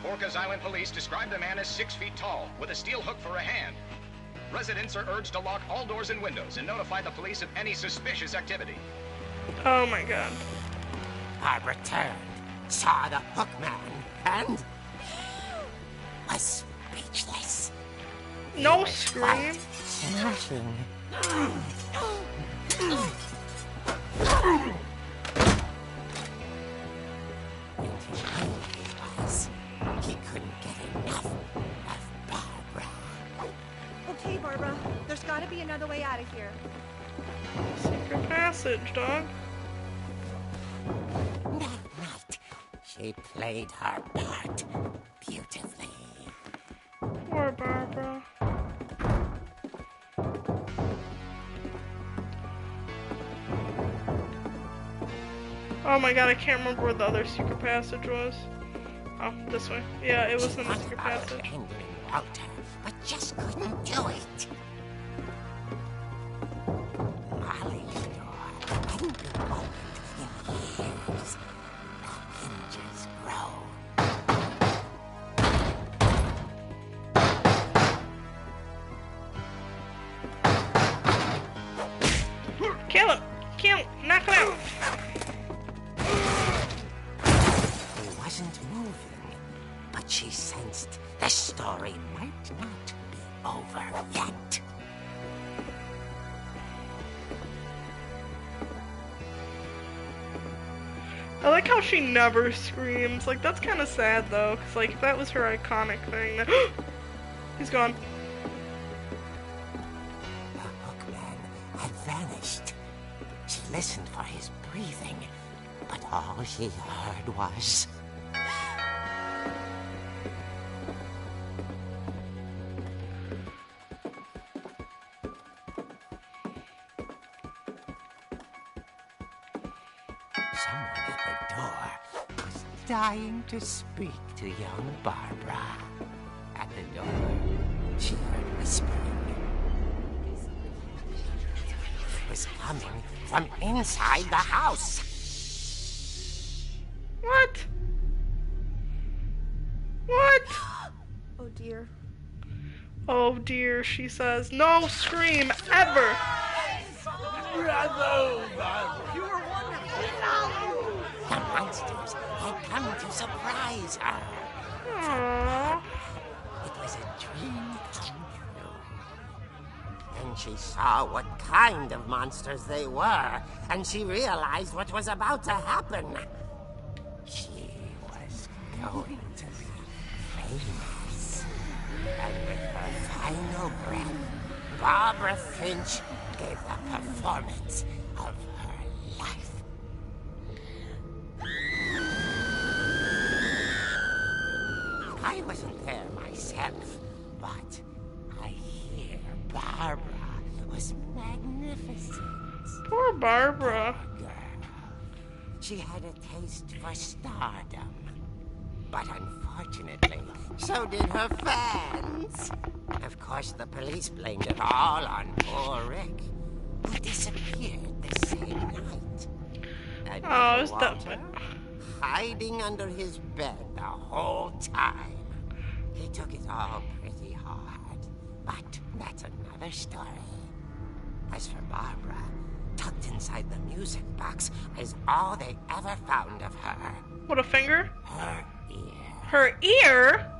Orcas Island police describe the man as 6 feet tall, with a steel hook for a hand. Residents are urged to lock all doors and windows and notify the police of any suspicious activity. Oh my god. Barbara turned, saw the hook man, and... was speechless. No scream. Smashing. He couldn't get enough of Barbara. Okay, Barbara, there's gotta be another way out of here. Secret passage, dog. That night, she played her part beautifully. Poor Barbara. Oh my god, I can't remember where the other secret passage was. Oh, this way. Yeah, it was in the secret passage. Walter, but just couldn't do it. Molly's door hadn't been opened in years. The hinges groaned. Kill him! Kill him! Knock him out! He wasn't moving, but she sensed the story might not be over yet. I like how she never screams. Like, that's kind of sad, though. Because, like, if that was her iconic thing, then... He's gone. The hookman had vanished. She listened for his breathing, but all she heard was... Someone at the door was dying to speak to young Barbara. At the door, she heard whispering. It was coming from inside the house. What? What? Oh dear. Oh dear, she says. No scream ever! Bravo, Barbara! You were wonderful! The monsters had come to surprise her. Aww. It was a dream come true. Then she saw what kind of monsters they were, and she realized what was about to happen. She was going to be famous. And with her final breath, Barbara Finch gave the performance of her life. I wasn't there myself, but I hear Barbara was magnificent. Poor Barbara. Girl. She had a taste for stardom. But unfortunately, so did her fans. And of course, the police blamed it all on poor Rick, who disappeared the same night. And Oh, it's Walter, hiding under his bed the whole time. He took it all pretty hard, but that's another story. As for Barbara, tucked inside the music box is all they ever found of her. What, a finger? Her ear. Her ear?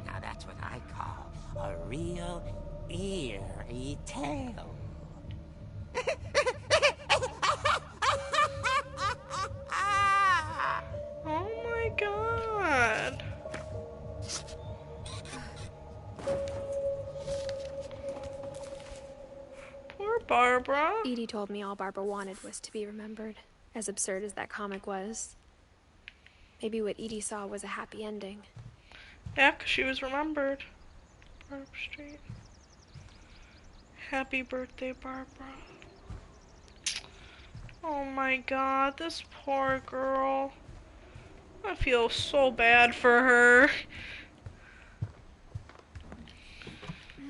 Now that's what I call a real eerie tale. Oh my god. Poor Barbara. Edie told me all Barbara wanted was to be remembered, as absurd as that comic was. Maybe what Edie saw was a happy ending. Yeah, 'cause she was remembered. Barbara Street. Happy birthday, Barbara. Oh my god, this poor girl. I feel so bad for her.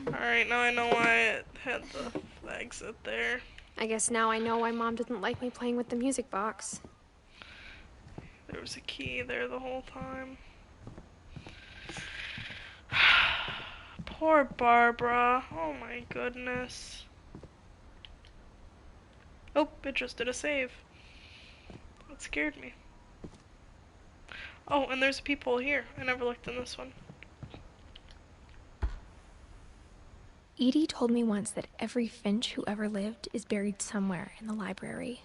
Alright, now I know why it had the exit there. I guess now I know why Mom didn't like me playing with the music box. There was a key there the whole time. Poor Barbara. Oh my goodness. Oh, it just did a save. That scared me. Oh, and there's people here. I never looked in this one. Edie told me once that every Finch who ever lived is buried somewhere in the library.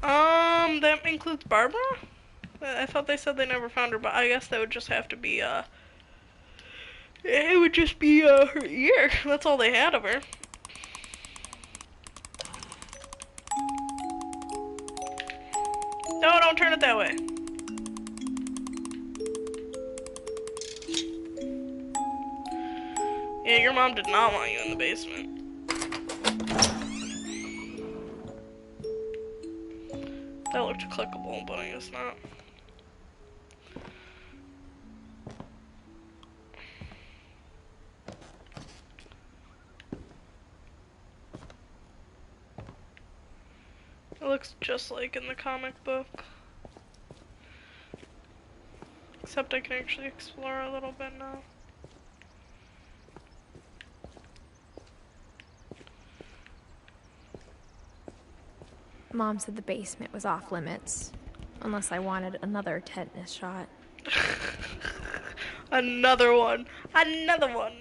That includes Barbara? I thought they said they never found her, but I guess that would just have to be, it would just be, her ear. That's all they had of her. No, don't turn it that way. Yeah, your mom did not want you in the basement. That looked clickable, but I guess not. It looks just like in the comic book. Except I can actually explore a little bit now. Mom said the basement was off limits, unless I wanted another tetanus shot. Another one. Another one.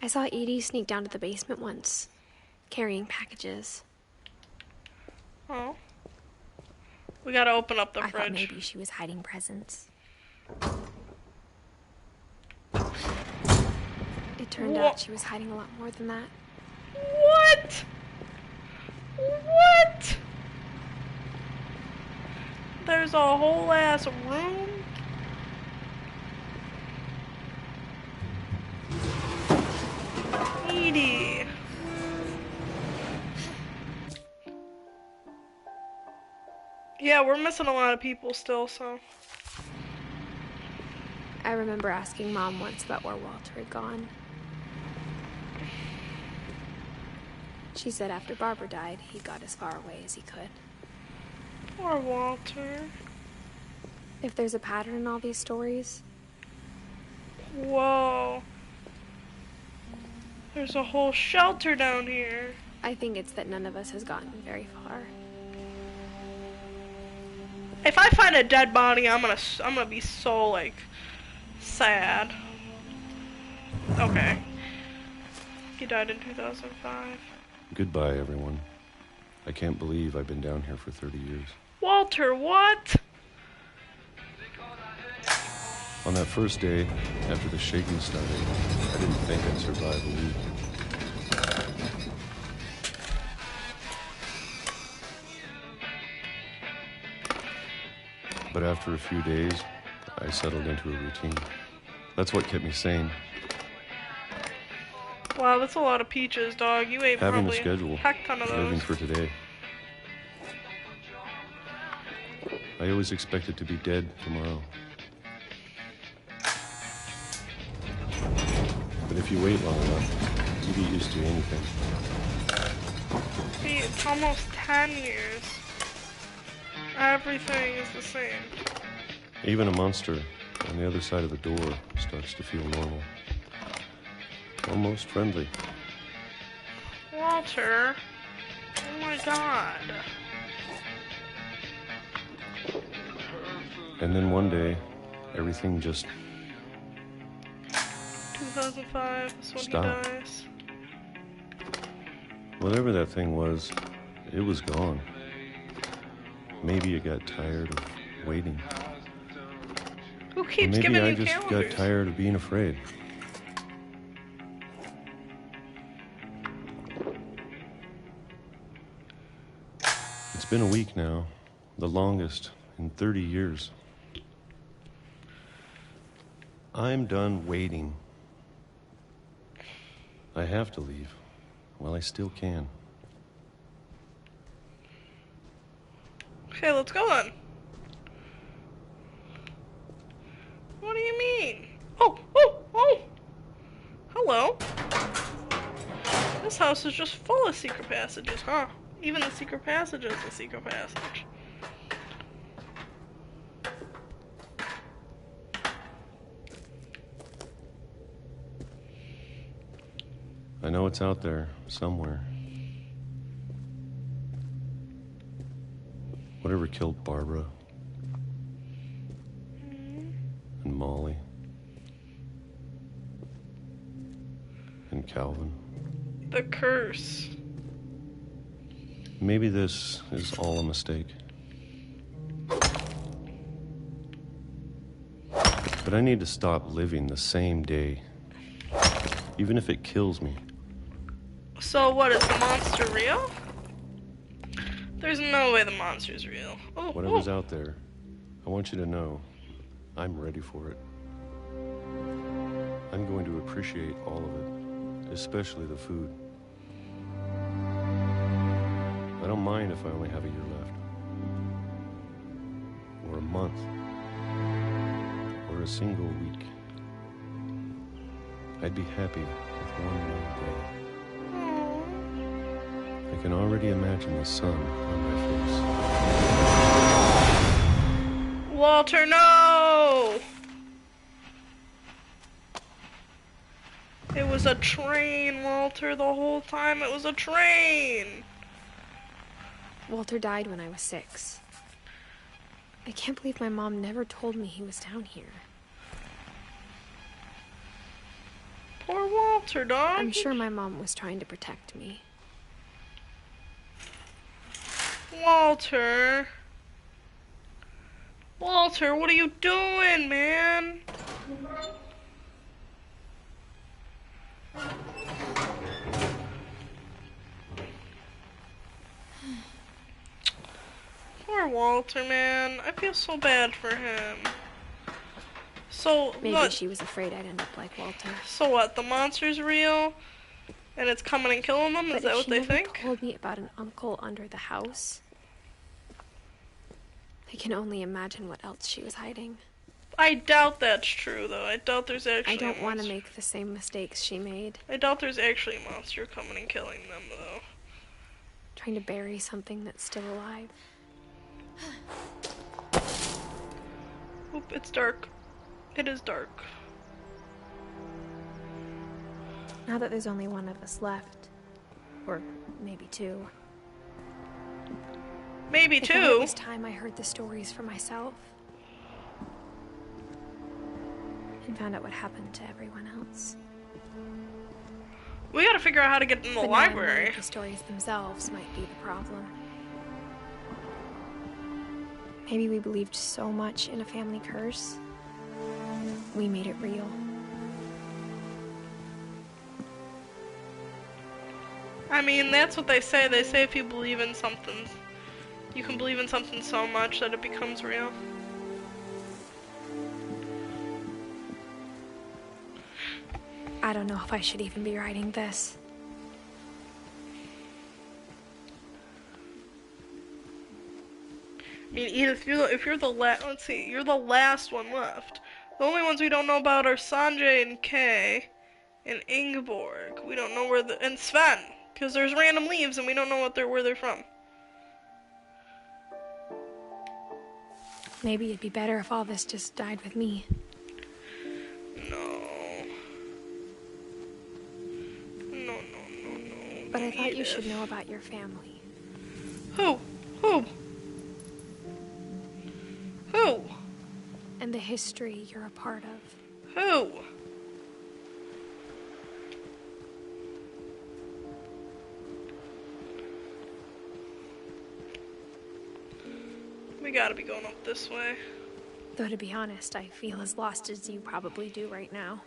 I saw Edie sneak down to the basement once, carrying packages. Oh. We gotta open up the I fridge. thought maybe she was hiding presents. It turned out she was hiding a lot more than that. What? What? There's a whole ass room? Edie. Yeah, we're missing a lot of people still, so. I remember asking Mom once about where Walter had gone. She said after Barbara died, he got as far away as he could. Poor Walter. If there's a pattern in all these stories... Whoa. There's a whole shelter down here. I think it's that none of us has gotten very far. If I find a dead body, I'm gonna be so, like, sad. Okay. He died in 2005. Goodbye, everyone. I can't believe I've been down here for 30 years. Walter, what? On that first day, after the shaking started, I didn't think I'd survive a week. But after a few days, I settled into a routine. That's what kept me sane. Wow, that's a lot of peaches, dog. You ate Having a probably schedule, a heck ton of living those. for today. I always expected to be dead tomorrow. But if you wait long enough, you get used to anything. See, it's almost 10 years. Everything is the same. Even a monster on the other side of the door starts to feel normal. Almost friendly. Walter. Oh my god. And then one day, everything just 2005 is when stopped. he dies. Whatever that thing was, it was gone. Maybe it got tired of waiting. Who keeps Or maybe giving I you just calendars? got tired of being afraid. It's been a week now, the longest in 30 years. I'm done waiting. I have to leave. Well, I still can. Okay, let's go then. What do you mean? Oh! Hello. This house is just full of secret passages, huh? Even the secret passage is a secret passage. I know it's out there, somewhere. Whatever killed Barbara. And Molly. And Calvin. The curse. Maybe this is all a mistake. But I need to stop living the same day. Even if it kills me. So what, is the monster real? There's no way the monster's real. Oh, Whatever's out there, I want you to know I'm ready for it. I'm going to appreciate all of it, especially the food. I don't mind if I only have a year left. Or a month. Or a single week. I'd be happy with one more day. I can already imagine the sun on my face. Walter, no! It was a train, Walter, the whole time it was a train! Walter died when I was 6. I can't believe my mom never told me he was down here. Poor Walter, dog. I'm sure my mom was trying to protect me. Walter. Walter, what are you doing, man? Poor Walter, man. I feel so bad for him. So, Maybe what? she was afraid I'd end up like Walter. So what, the monster's real? And it's coming and killing them? Is that what they think? But she never told me about an uncle under the house. I can only imagine what else she was hiding. I doubt that's true, though. I doubt there's actually I don't want to make the same mistakes she made. I doubt there's actually a monster coming and killing them, though. Trying to bury something that's still alive. Oop, it's dark. It is dark. Now that there's only one of us left, or maybe 2. Maybe I 2? thought it was time I heard the stories for myself. And found out what happened to everyone else. We gotta figure out how to get in the But now I'm library. worried the stories themselves might be the problem. Maybe we believed so much in a family curse, we made it real. I mean, that's what they say. They say if you believe in something, you can believe in something so much that it becomes real. I don't know if I should even be writing this. I mean, Edith, if you're the let's see, you're the last one left. The only ones we don't know about are Sanjay and Kay, and Ingeborg. We don't know and Sven, because there's random leaves and we don't know where they're from. Maybe it'd be better if all this just died with me. No. But I thought you should know about your family. Who? and the history you're a part of. Who? We gotta be going up this way. Though to be honest, I feel as lost as you probably do right now.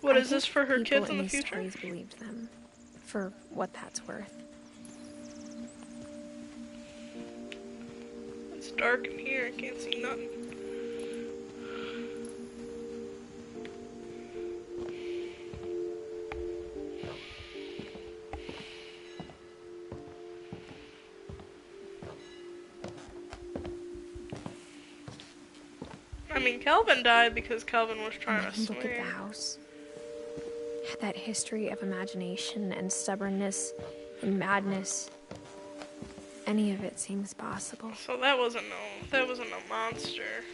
What is this for her kids in the future? Stories believed them, for what that's worth. It's dark in here, I can't see nothing. I mean, Calvin died because Calvin was trying to swing. Look at the house. Had that history of imagination and stubbornness and madness. Any of it seems possible. So that wasn't a monster.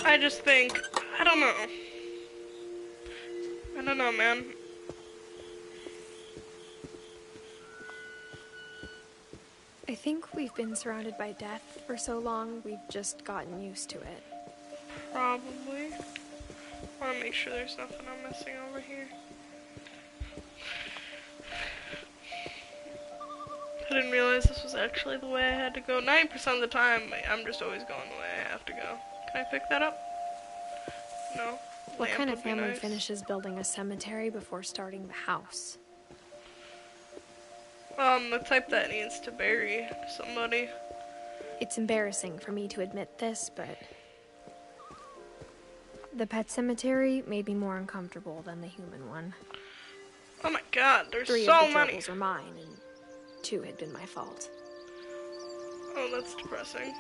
I just think, I don't know, man. I think we've been surrounded by death for so long, we've just gotten used to it. Probably. I want to make sure there's nothing I'm missing over here. I didn't realize this was actually the way I had to go. 90% of the time, I'm just always going the way I have to go. Can I pick that up? No. What kind of family finishes building a cemetery before starting the house? The type that needs to bury somebody. It's embarrassing for me to admit this, but the pet cemetery made me more uncomfortable than the human one. Oh my god, there's so many. 3 of the gerbils are mine, and 2 had been my fault. Oh, that's depressing.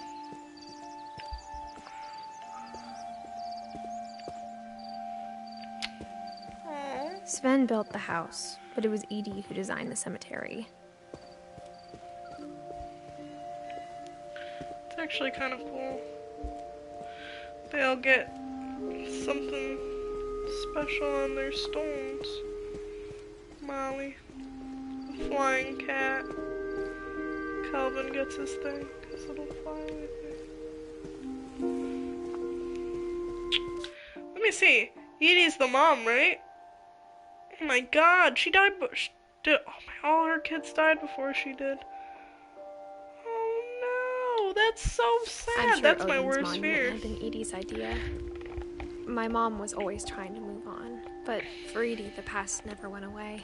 Aww. Sven built the house, but it was Edie who designed the cemetery. It's actually kind of cool. They all get something special on their stones. Molly. The flying cat. Calvin gets his thing, his little flying thing. Let me see. Edie's the mom, right? Oh my god, she died, but all her kids died before she did. Oh no, that's so sad. I'm sure That's my Odin's worst monument fear. had been Edie's idea. My mom was always trying to move on, but for Edie, the past never went away.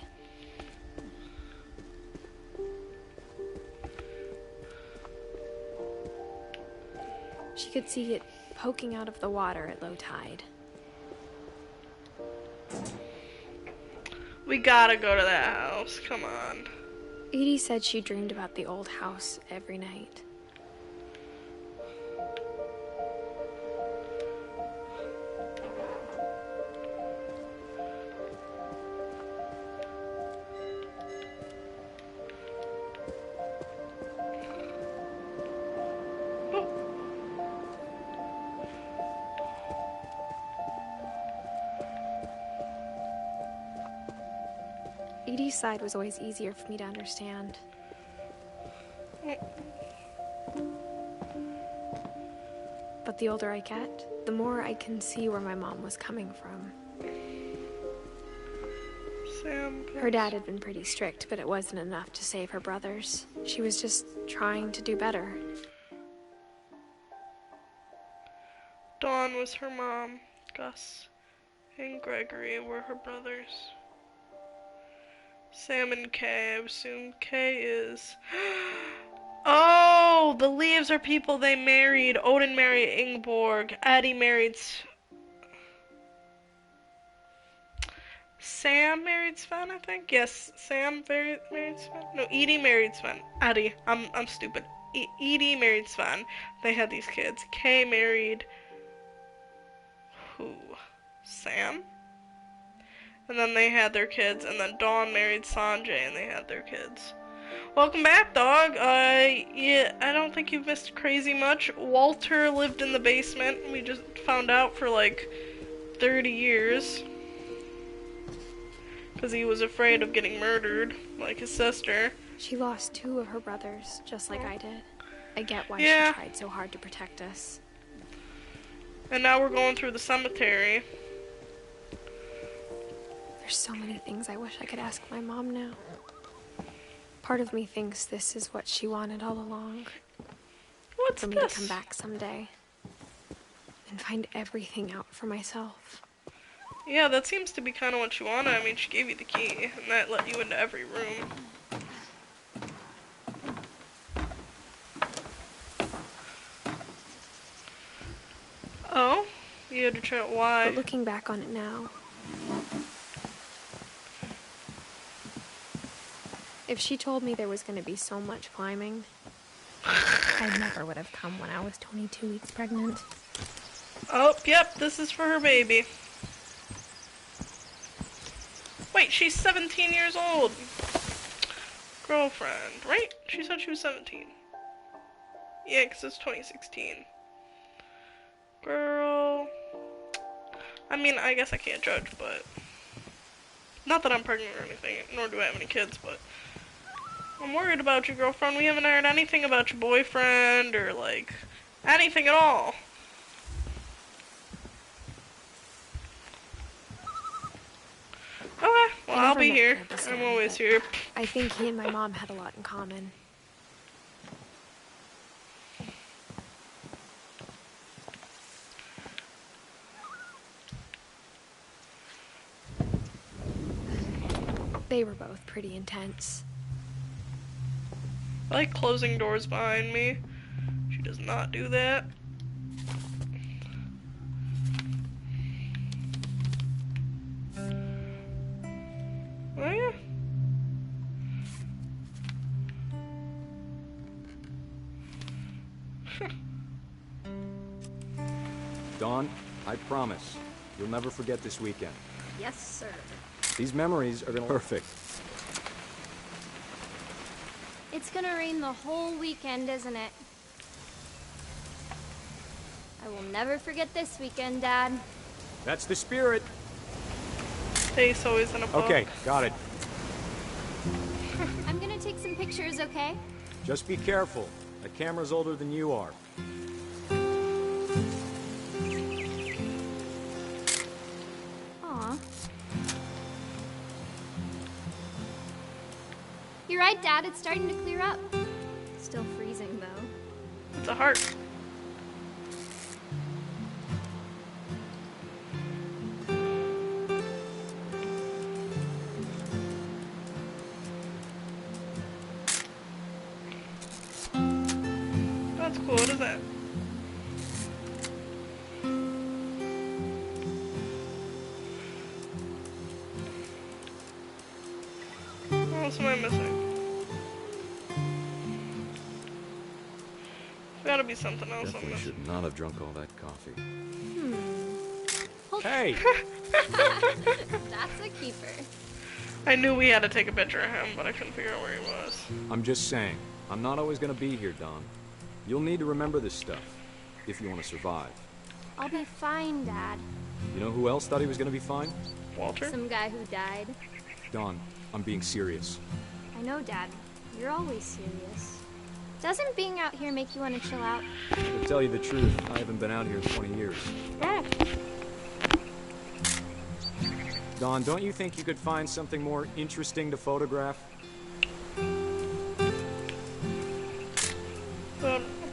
She could see it poking out of the water at low tide. We gotta go to that house, come on. Edie said she dreamed about the old house every night. Edie's side was always easier for me to understand. But the older I get, the more I can see where my mom was coming from. Her dad had been pretty strict, but it wasn't enough to save her brothers. She was just trying to do better. Dawn was her mom. Gus and Gregory were her brothers. Sam and Kay, I assume Kay is... Oh, the leaves are people they married. Odin married Ingeborg. Eddie married... Sam married Sven, I think? Yes, Sam married Sven? No, Edie married Sven. Eddie, I'm stupid. Edie married Sven. They had these kids. Kay married... Who? Sam? And then they had their kids, and then Dawn married Sanjay, and they had their kids. Welcome back, dog. Yeah, I don't think you've missed crazy much. Walter lived in the basement. We just found out for like 30 years. Because he was afraid of getting murdered, like his sister. She lost 2 of her brothers, just like I did. I get why Yeah. she tried so hard to protect us. And now we're going through the cemetery. There's so many things I wish I could ask my mom now. Part of me thinks this is what she wanted all along. What's for me this? to come back someday and find everything out for myself. Yeah, that seems to be kind of what she wanted. I mean, she gave you the key, and that let you into every room. Oh? You had to try it. Why? But looking back on it now, if she told me there was going to be so much climbing, I never would have come when I was 22 weeks pregnant. Oh, yep, this is for her baby. Wait, she's 17 years old. Girlfriend, right? She said she was 17. Yeah, because it's 2016. Girl. I mean, I guess I can't judge, but... Not that I'm pregnant or anything, nor do I have any kids, but... I'm worried about you, girlfriend. We haven't heard anything about your boyfriend, or, like, anything at all. Okay, well, I'll be here. I'm always here. I think he and my mom had a lot in common. They were both pretty intense. I like closing doors behind me. She does not do that. Oh yeah. Dawn, I promise, you'll never forget this weekend. Yes, sir. These memories are gonna... Perfect. It's gonna rain the whole weekend, isn't it? I will never forget this weekend, Dad. That's the spirit. Face always in a book. Okay, got it. I'm gonna take some pictures, okay? Just be careful. That camera's older than you are. Aw. You're right, Dad. It's starting to clear up. Still freezing, though. It's a heart. That's cool. What is that? What else am I missing? Gotta be something else on Definitely this. should not have drunk all that coffee. Hold Hey! That's a keeper. I knew we had to take a picture of him, but I couldn't figure out where he was. I'm just saying, I'm not always gonna be here, Don. You'll need to remember this stuff, if you want to survive. I'll be fine, Dad. You know who else thought he was gonna be fine? Walter? Some guy who died. Don, I'm being serious. I know, Dad. You're always serious. Doesn't being out here make you want to chill out? To tell you the truth, I haven't been out here in 20 years. Oh. Don, don't you think you could find something more interesting to photograph?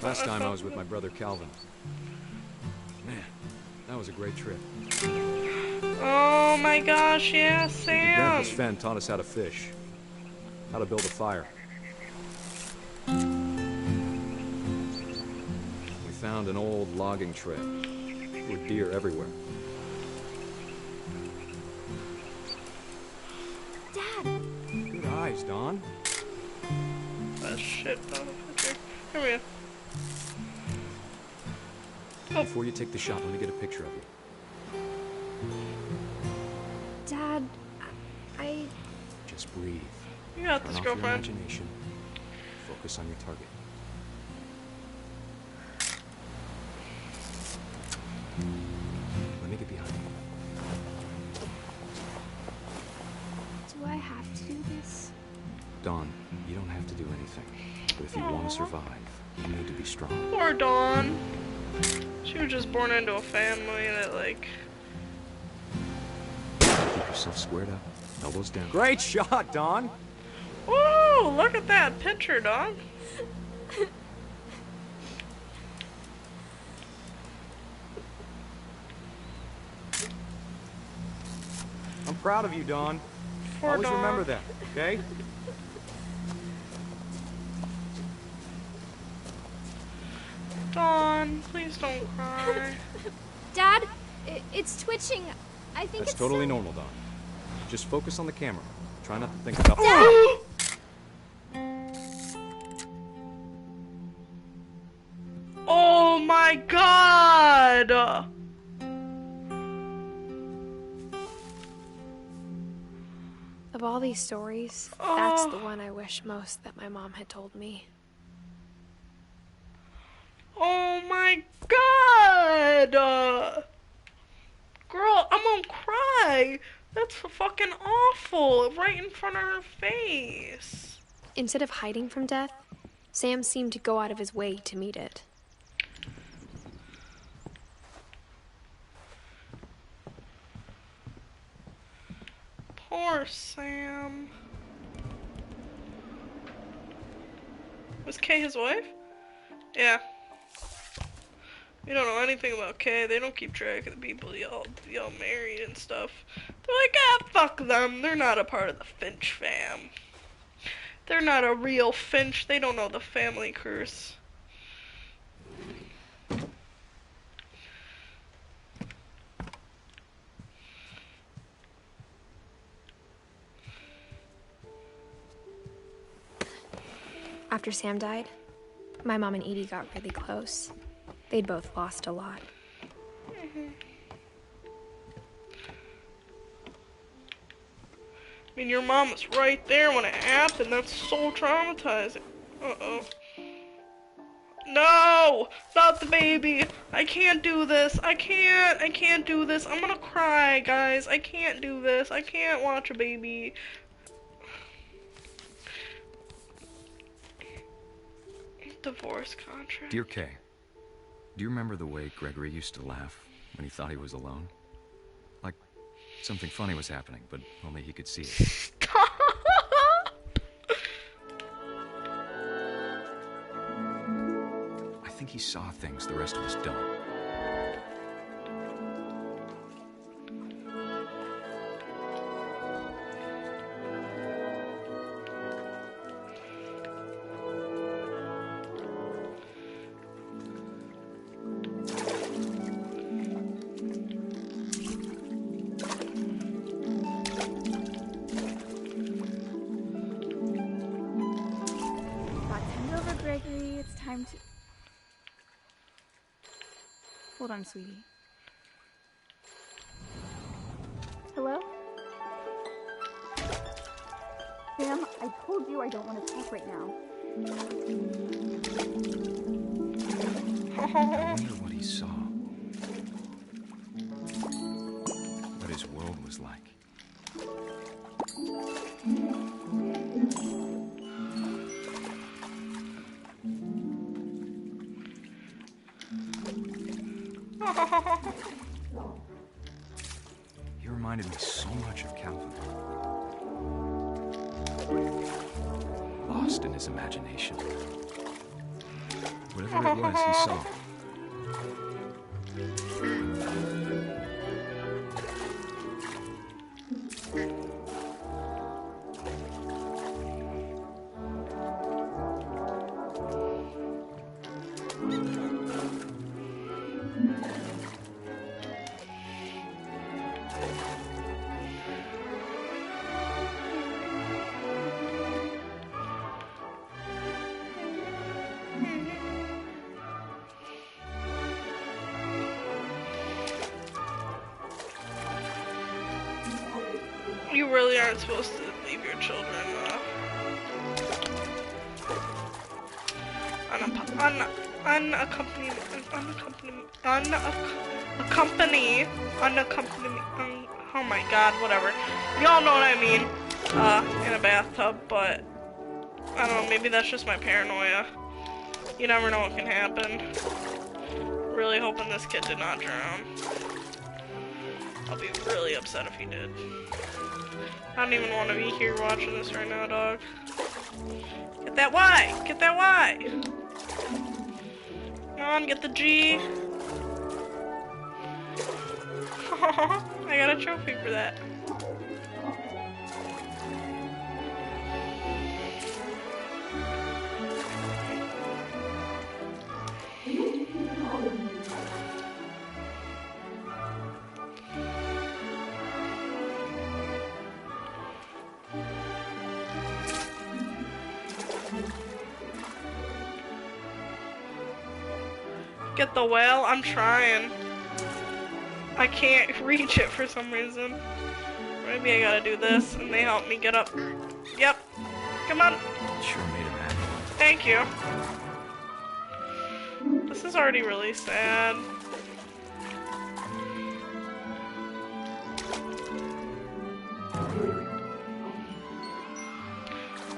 Last time I was with my brother Calvin. Man, that was a great trip. Oh my gosh, yeah, Your Sam! grandpa Sven taught us how to fish, how to build a fire. We found an old logging trail with deer everywhere. Dad! Good eyes, Don. That shit on the picture. Here we go. Before you take the shot, let me get a picture of you. Dad, I... Just breathe. You got Turn this, off your girlfriend. imagination. Focus on your target. Let me get behind you. Do I have to do this? Dawn, you don't have to do anything. But if you want to survive, You need to be strong. Poor Dawn. She was just born into a family that, like... Keep yourself squared up. Elbows down. Great shot, Dawn! Woo! Look at that picture, dog. I'm proud of you, Dawn. Poor Always Dawn. remember that, okay? Dawn, please don't cry. Dad, it's twitching. I think That's it's totally normal, Dawn. Just focus on the camera. Try not to think about... Oh my god! Of all these stories, that's the one I wish most that my mom had told me. Oh my god! Girl, I'm gonna cry. That's fucking awful. Right in front of her face. Instead of hiding from death, Sam seemed to go out of his way to meet it. Poor Sam. Was Kay his wife? Yeah. We don't know anything about Kay. They don't keep track of the people y'all married and stuff. They're like, ah, fuck them. They're not a part of the Finch fam. They're not a real Finch. They don't know the family curse. After Sam died, my mom and Edie got really close. They'd both lost a lot. I mean, your mom was right there when it happened. That's so traumatizing. Uh-oh. No! Not the baby! I can't do this. I can't do this. I'm gonna cry, guys. I can't do this. I can't watch a baby. Divorce contract. Dear Kay, do you remember the way Gregory used to laugh when he thought he was alone? Like something funny was happening, but only he could see it. I think he saw things the rest of us don't. Gregory, it's time to... Hold on, sweetie. Hello? Sam, I told you I don't want to talk right now. I wonder what he saw. What his world was like. He reminded me so much of Calvin. Lost in his imagination. Whatever it was he saw. You really aren't supposed to leave your children unaccompanied, oh my god, whatever. Y'all know what I mean, in a bathtub, but I don't know, maybe that's just my paranoia. You never know what can happen. Really hoping this kid did not drown. I'll be really upset if he did. I don't even want to be here watching this right now, dog. Get that Y! Get that Y! Come on, get the G. I got a trophy for that. Get the whale? I'm trying. I can't reach it for some reason. Maybe I gotta do this and they help me get up. Yep. Come on. Sure made him happy. Thank you. This is already really sad.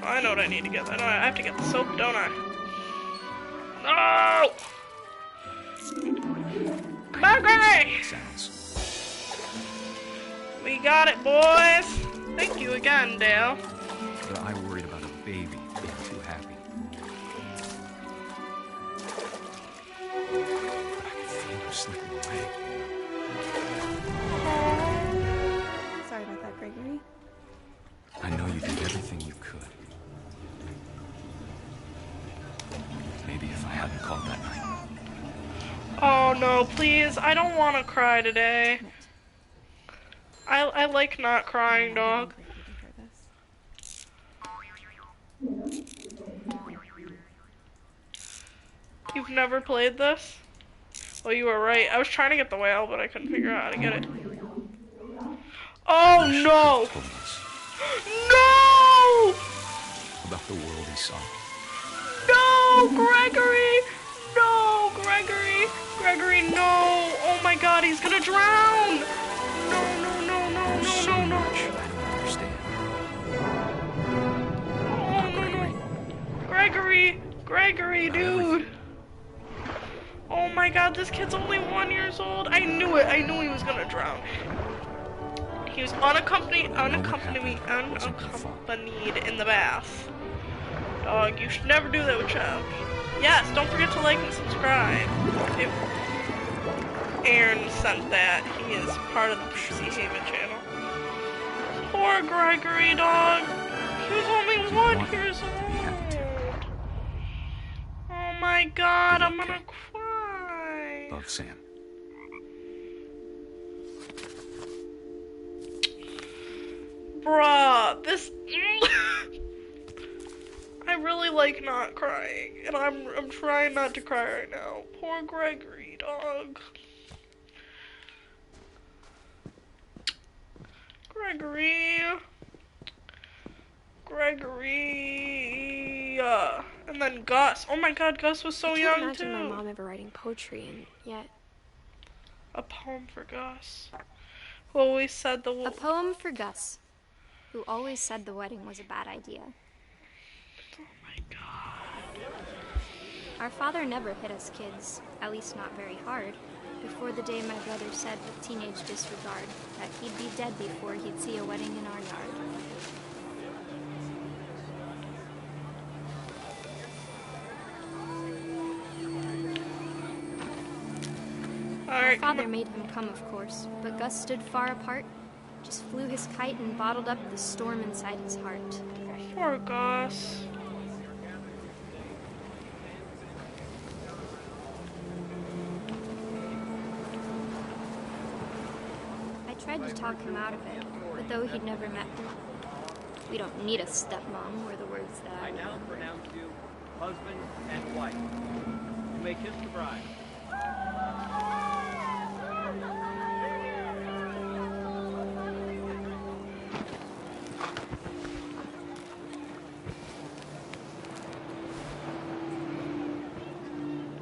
Oh, I know what I need to get. I have to get the soap, don't I? No! Come on, Gregory! We got it, boys! Thank you again, Dale. But I worried about a baby being too happy. I could feel him slipping away. Sorry about that, Gregory. I know you did everything you could. Maybe if I hadn't called that night. Oh no, please. I don't want to cry today. I like not crying, dog. You've never played this? Well, you were right. I was trying to get the whale, but I couldn't figure out how to get it. Oh no! No! About the world he saw. No, Gregory! No, Gregory! Gregory, no! Oh my god, he's gonna drown! No, no, no, no, There's no, no, so no. much I don't understand. Oh, no, no. Gregory! Gregory, dude! Oh my god, this kid's only 1 year old. I knew it. I knew he was gonna drown. He was unaccompanied in the bath. Dog, you should never do that with child. Yes, don't forget to like and subscribe. If Aaron sent that, he is part of the PC Haven channel. Poor Gregory, dog. He was only 1 year old. Oh my god, I'm gonna cry. Love, Sam. Bruh, this... I really like not crying, and I'm trying not to cry right now. Poor Gregory, dog. Gregory. And then Gus. Oh my god, Gus was so young, I can't imagine too. my mom ever writing poetry, and yet... A poem for Gus. Who always said the... A poem for Gus, who always said the wedding was a bad idea. Oh my god. Our father never hit us kids, at least not very hard, before the day my brother said with teenage disregard that he'd be dead before he'd see a wedding in our yard. Alright, my father made him come, of course, but Gus stood far apart, just flew his kite and bottled up the storm inside his heart. Poor Gus. I tried to talk him out of it, but though he'd never met me, we don't need a stepmom, were the words that I now pronounce you husband and wife. You may kiss the bride.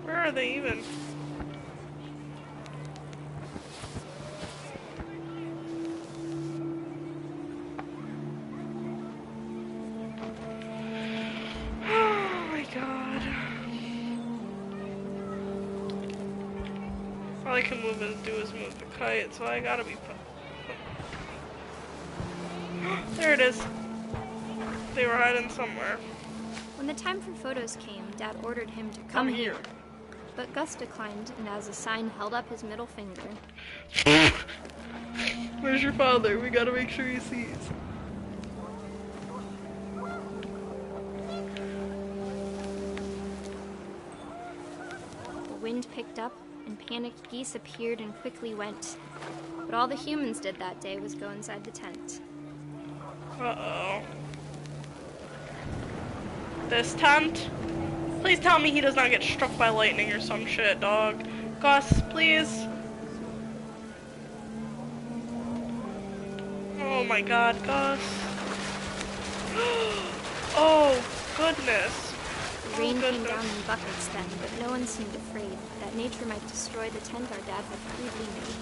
Where are they even? Oh my god. All I can do is move the kite, so I gotta be... There it is. They were hiding somewhere. When the time for photos came, Dad ordered him to come here. But Gus declined, and as a sign held up his middle finger. Where's your father? We gotta make sure he sees. The wind picked up, and panicked geese appeared and quickly went. But all the humans did that day was go inside the tent. Uh-oh. This tent? Please tell me he does not get struck by lightning or some shit, dog. Gus, please. Oh my god, Gus. Oh, goodness. The rain came down in buckets then, but no one seemed afraid that nature might destroy the tent our dad had crudely made.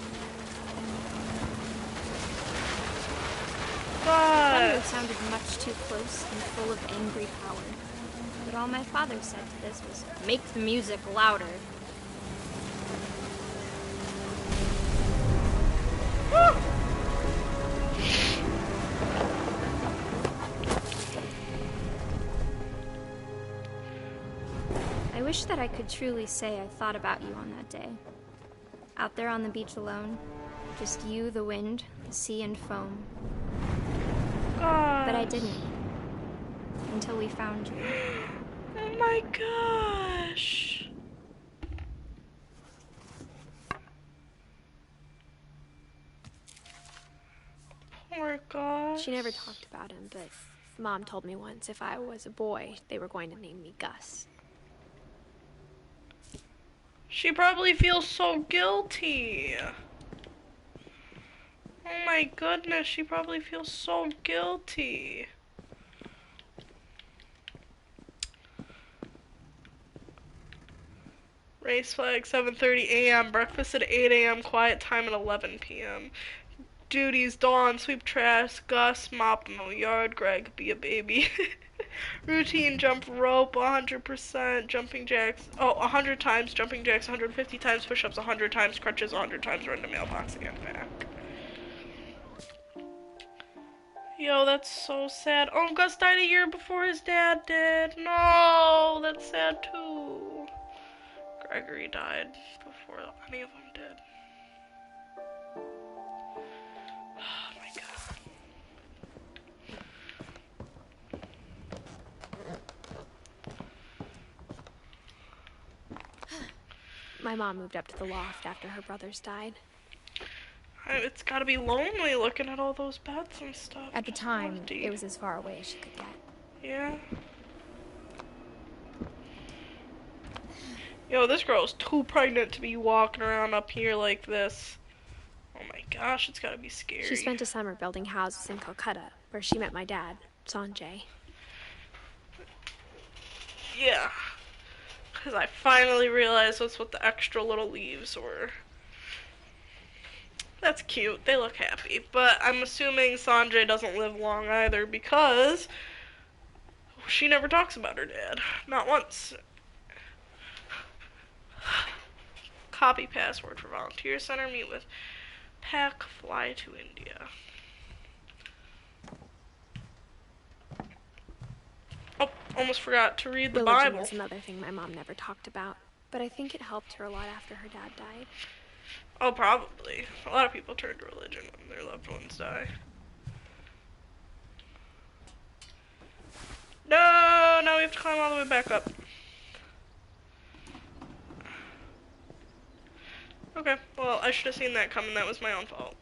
Thunder sounded much too close and full of angry power. But all my father said to this was, "Make the music louder." I wish that I could truly say I thought about you on that day. Out there on the beach alone, just you, the wind, the sea, and foam. But I didn't. Until we found you. Oh my gosh. Poor gosh. She never talked about him, but Mom told me once if I was a boy, they were going to name me Gus. She probably feels so guilty. Oh my goodness, she probably feels so guilty. Race flag 7:30 a.m. Breakfast at 8 a.m. Quiet time at 11 p.m. Duties: Dawn, sweep trash. Gus, mop no yard. Greg, be a baby. Routine: jump rope 100%. Jumping jacks. 100 times. Jumping jacks 150 times. Push-ups 100 times. Crutches 100 times. Run to mailbox and back. Yo, that's so sad. Oh, Gus died a year before his dad did. No, that's sad too. Gregory died before any of them did. Oh my God. My mom moved up to the loft after her brothers died. It's gotta be lonely looking at all those beds and stuff. At the time, it was as far away as she could get. Yeah. Yo, this girl's too pregnant to be walking around up here like this. Oh my gosh, it's gotta be scary. She spent a summer building houses in Calcutta, where she met my dad, Sanjay. Yeah. Because I finally realized what's what the extra little leaves were. That's cute. They look happy. But I'm assuming Sanjay doesn't live long either because she never talks about her dad. Not once. Copy password for volunteer center. Meet with Pack. Fly to India. Oh, almost forgot to read the Religion Bible. was another thing my mom never talked about, but I think it helped her a lot after her dad died. Oh, probably. A lot of people turn to religion when their loved ones die. No, now we have to climb all the way back up. Okay, well, I should have seen that coming. That was my own fault.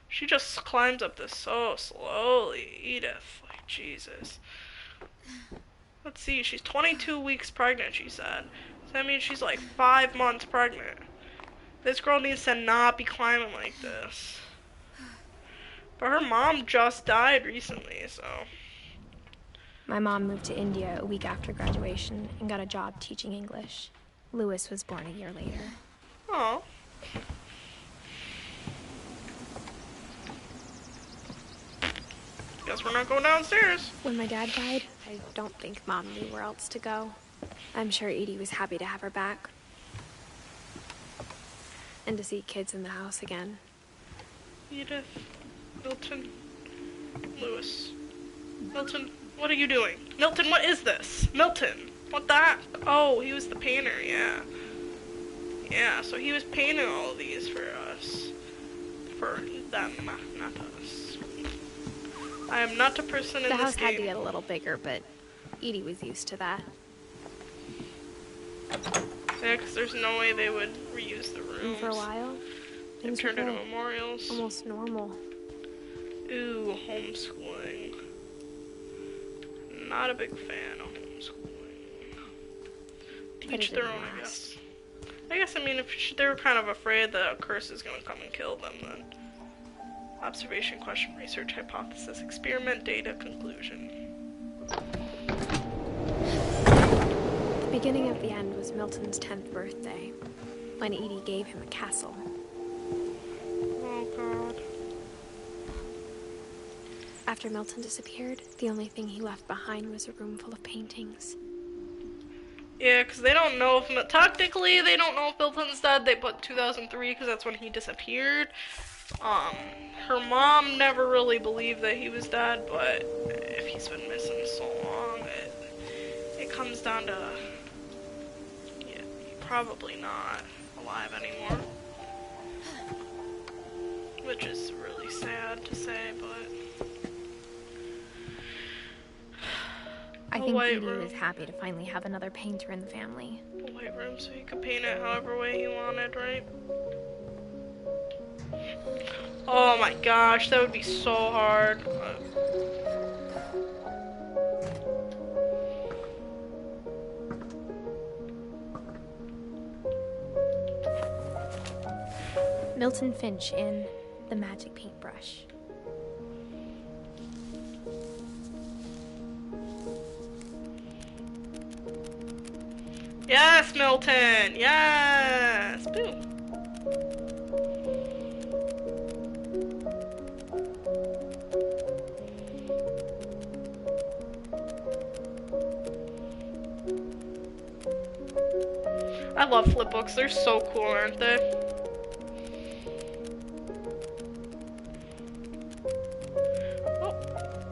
She just climbs up this so slowly. Edith, like, Jesus. Let's see, she's 22 weeks pregnant, she said. So that means she's like 5 months pregnant. This girl needs to not be climbing like this. But her mom just died recently, so. My mom moved to India a week after graduation and got a job teaching English. Lewis was born a year later. Oh. Guess we're not going downstairs. When my dad died, I don't think Mom knew where else to go. I'm sure Edie was happy to have her back. And to see kids in the house again. Edith, Milton, Lewis. Milton, what are you doing? Milton, what is this? Milton, what the? Oh, he was the painter, yeah. Yeah, so he was painting all of these for us. For them, not us. I am not a person in this game. The house had to get a little bigger, but Edie was used to that. Yeah, because there's no way they would reuse the rooms. And for a while, things turned into memorials. Almost normal. Ooh, homeschooling. Not a big fan of homeschooling. Teach their own, I guess. I mean, if they were kind of afraid that a curse is going to come and kill them, then observation, question, research, hypothesis, experiment, data, conclusion. The beginning of the end was Milton's 10th birthday, when Edie gave him a castle. Oh, God. After Milton disappeared, the only thing he left behind was a room full of paintings. Yeah, because they don't know if, technically, they don't know if Milton's dead. They put 2003 because that's when he disappeared. Her mom never really believed that he was dead, but if he's been missing so long, it comes down to, yeah, probably not alive anymore. Which is really sad to say, but... I think Edie was happy to finally have another painter in the family. A white room so he could paint it however way he wanted, right? Oh my gosh, that would be so hard. Milton Finch in The Magic Paintbrush. Yes, Milton! Yes! Boom! I love flipbooks, they're so cool, aren't they? Oh,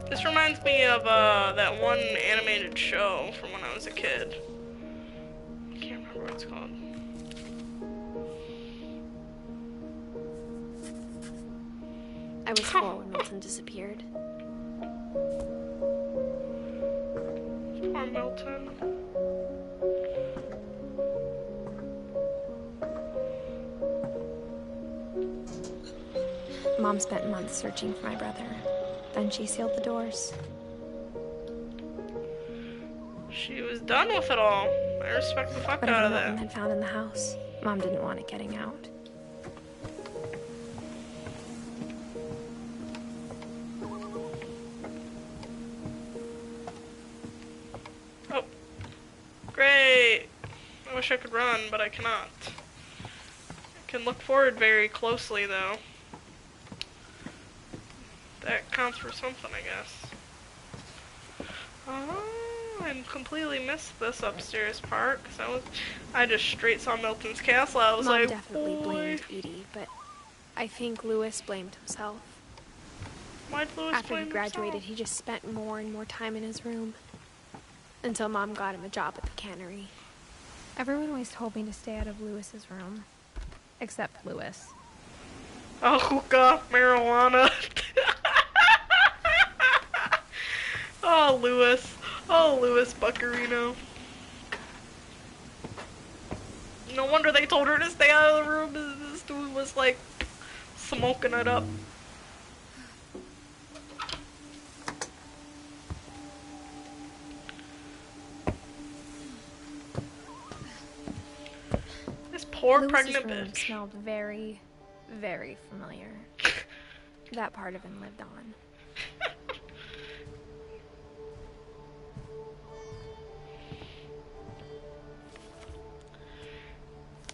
this reminds me of that one animated show from when I was a kid. I can't remember what it's called. I was 4 when Milton disappeared. Poor Milton. Mom spent months searching for my brother. Then she sealed the doors. She was done with it all. I respect the fuck out of that. Milton had found in the house, Mom didn't want it getting out. Oh. Great. I wish I could run, but I cannot. I can look forward very closely, though. That counts for something, I guess. Oh, I completely missed this upstairs part, because I just straight saw Milton's castle. I was Mom like, definitely blamed Edie, but I think Lewis blamed himself. Why'd Lewis After blame he graduated, himself? he just spent more and more time in his room. Until Mom got him a job at the cannery. Everyone always told me to stay out of Lewis's room. Except Lewis. Oh, hookah, marijuana. Oh, Lewis. Oh, Lewis Buccarino. No wonder they told her to stay out of the room. This dude was like smoking it up. This poor Lewis's pregnant room bitch. smelled very, very familiar. That part of him lived on.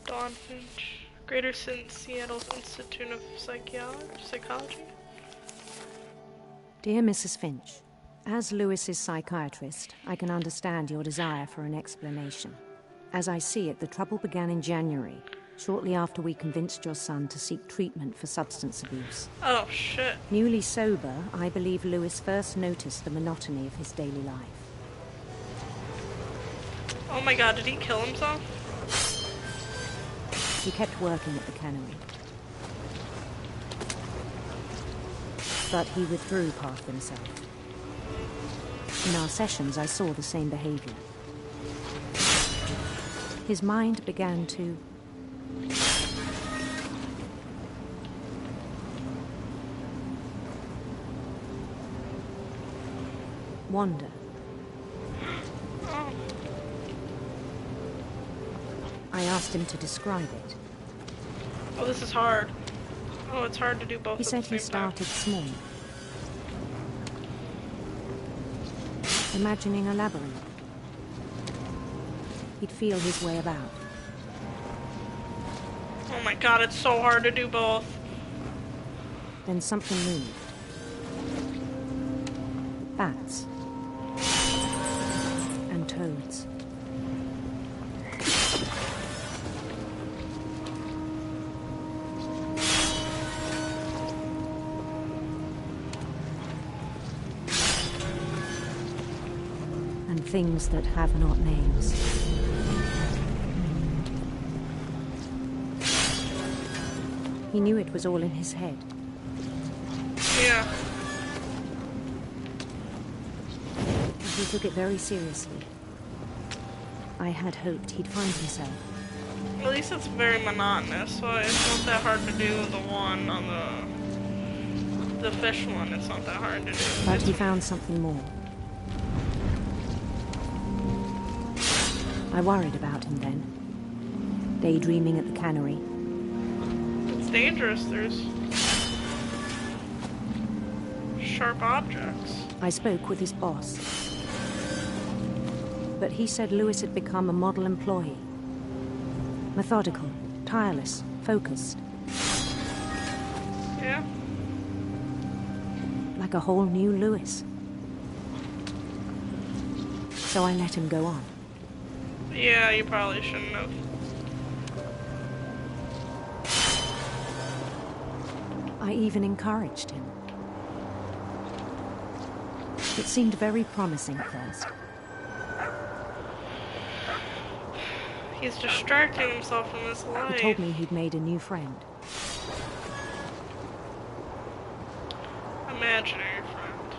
Dawn Finch, Greater Seattle Institute of Psychology. Dear Mrs. Finch, As Lewis's psychiatrist, I can understand your desire for an explanation. As I see it, the trouble began in January, shortly after we convinced your son to seek treatment for substance abuse. Oh, shit. Newly sober, I believe Lewis first noticed the monotony of his daily life. Oh my god, did he kill himself? He kept working at the cannery. But he withdrew part of himself. In our sessions, I saw the same behavior. His mind began to wander. Oh. I asked him to describe it. Oh, this is hard. Oh, it's hard to do both. He said he started small, imagining a labyrinth. He'd feel his way about. Oh my god, it's so hard to do both. Then something moved. Bats. And toads. And things that have not names. He knew it was all in his head. Yeah. He took it very seriously. I had hoped he'd find himself. At least it's very monotonous, so it's not that hard to do the one on the fish one. It's not that hard to do. But he found something more. I worried about him then, daydreaming at the cannery. It's dangerous. There's sharp objects. I spoke with his boss. But he said Lewis had become a model employee. Methodical, tireless, focused. Yeah. Like a whole new Lewis. So I let him go on. Yeah, you probably shouldn't have. I even encouraged him. It seemed very promising at first. He's distracting himself from his life. He told me he'd made a new friend. Imaginary friend.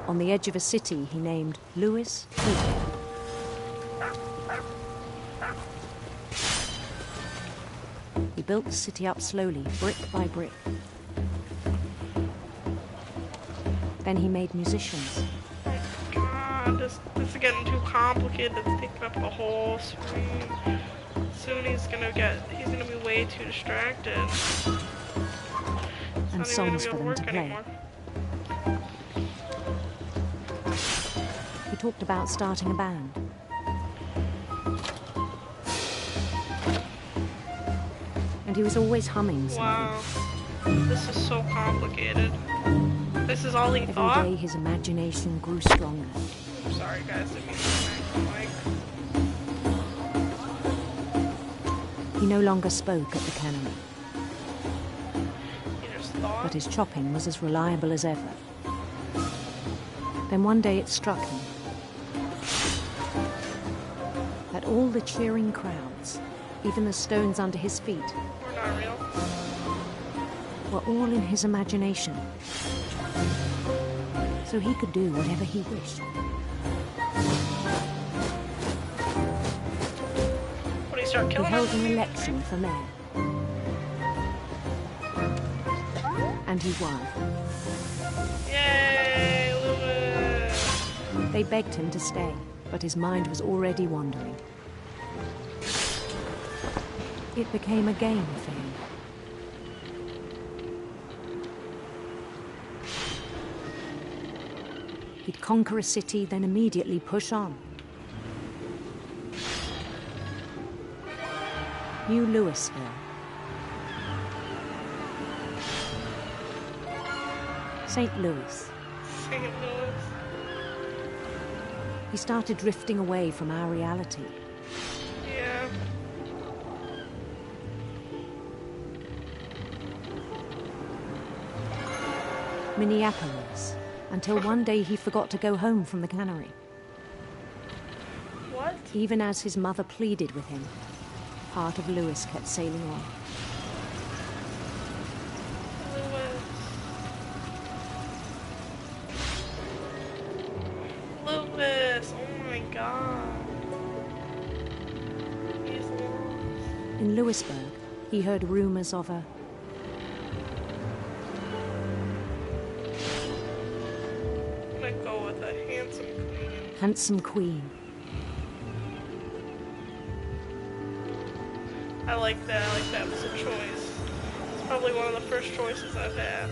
On the edge of a city he named Lewis Hope. He built the city up slowly, brick by brick. Then he made musicians. God, this is getting too complicated. It's taking up the whole screen. Soon he's gonna be way too distracted. And songs for them to play. Anymore. He talked about starting a band. And he was always humming something. Wow. This is so complicated. This is all he thought? Every day his imagination grew stronger. I'm sorry guys, didn't mean to smack the mic. He no longer spoke at the cannery. He just thought? But his chopping was as reliable as ever. Then one day it struck him that all the cheering crowds, even the stones under his feet, We're not real. were all in his imagination. So he could do whatever he wished. What, did he start He killing held him? an election for mayor. And he won. Yay, Lewis! They begged him to stay, but his mind was already wandering. It became a game for him. He'd conquer a city, then immediately push on. New Louisville. St. Louis. St. Louis. He started drifting away from our reality. Yeah. Minneapolis, until one day he forgot to go home from the cannery. What? Even as his mother pleaded with him, part of Lewis kept sailing on. Lewis, oh my god. He's lost. In Lewisburg, he heard rumors of a I'm gonna go with a handsome queen. I like that. I like that as a choice. It's probably one of the first choices I've had.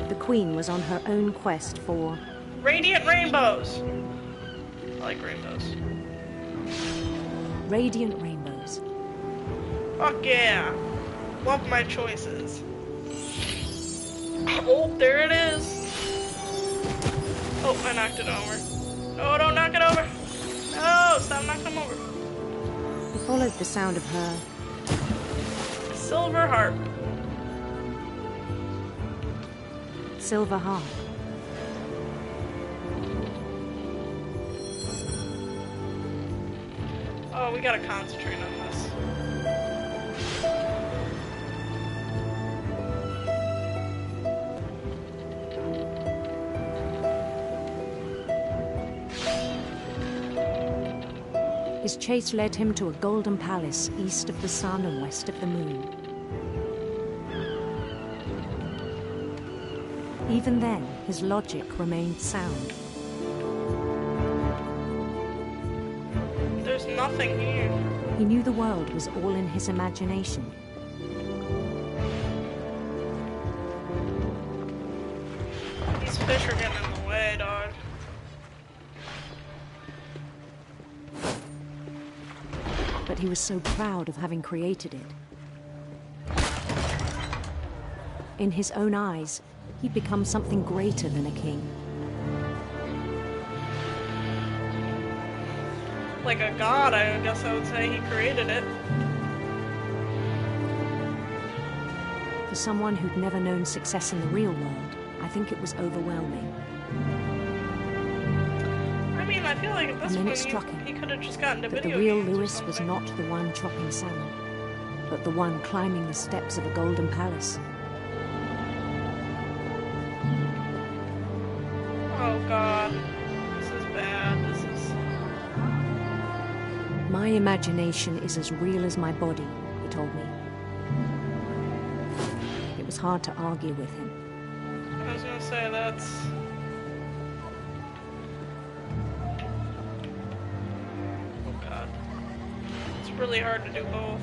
The queen was on her own quest for radiant rainbows. I like rainbows. Radiant rainbows. Fuck yeah. Love my choices. Oh, there it is. Oh, I knocked it over. Oh, don't knock it over. No, stop knocking them over. He followed the sound of her silver harp. Silver harp. Oh, we gotta concentrate on this. His chase led him to a golden palace east of the sun and west of the moon. Even then, his logic remained sound. There's nothing here. He knew the world was all in his imagination. These fish are getting in the way, dog. But he was so proud of having created it. In his own eyes, he'd become something greater than a king. Like a god, I guess I would say he created it. For someone who'd never known success in the real world, I think it was overwhelming. I mean, I feel like at this And then it point struck him he could have just gotten to that the video real games or Lewis was something. not the one chopping salmon, but the one climbing the steps of a golden palace. Oh god, this is bad. This is... My imagination is as real as my body, he told me. It was hard to argue with him. I was gonna say that's... Oh god. It's really hard to do both.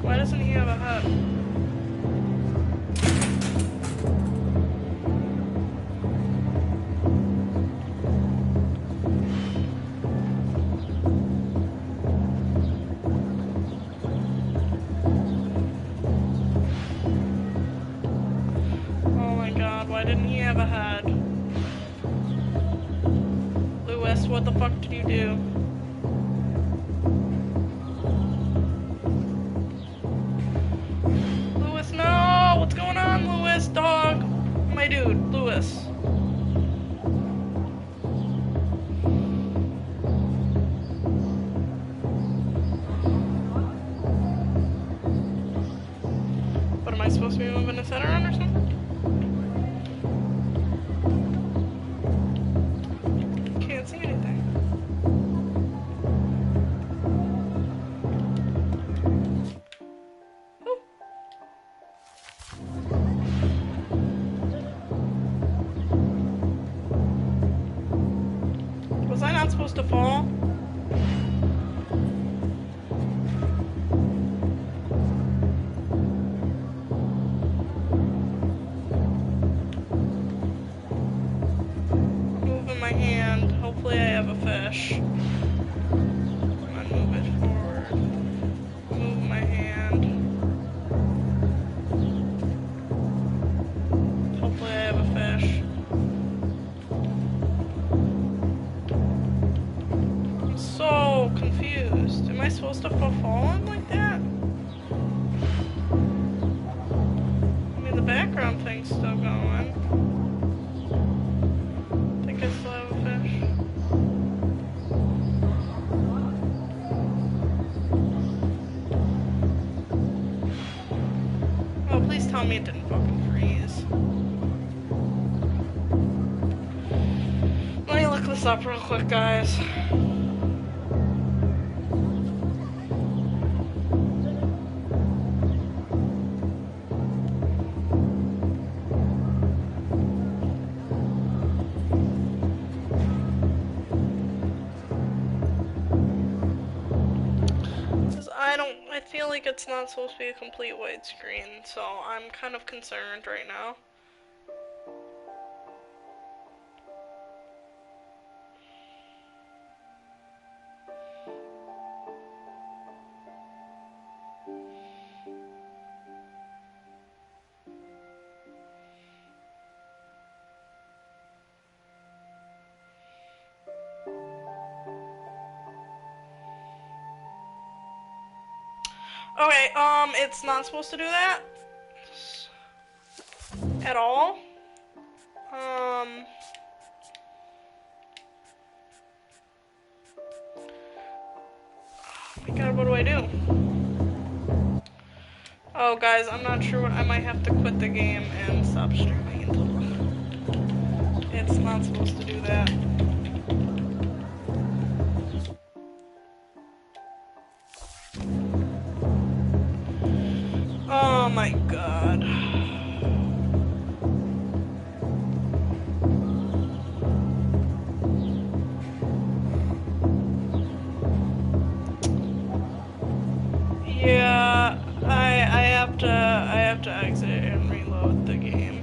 Why doesn't he have a hut? Oh my god, why didn't he have a hut? Lewis, what the fuck did you do? Lewis, no! What's going on, Lewis, dog? My dude, Lewis. What, am I supposed to be moving the center on or something? Can't see anything. Oh. Was I not supposed to fall? Moving my hand. Hopefully I have a fish. Come on, move it. to fall in like that? I mean, the background thing's still going. I think I still have a fish. Oh, please tell me it didn't fucking freeze. Let me look this up real quick, guys. I feel like it's not supposed to be a complete widescreen, so I'm kind of concerned right now. Okay, it's not supposed to do that at all. Oh my god, what do I do? Oh guys, I'm not sure what, I might have to quit the game and stop streaming until it's not supposed to do that. Oh my god. Yeah, I have to exit and reload the game.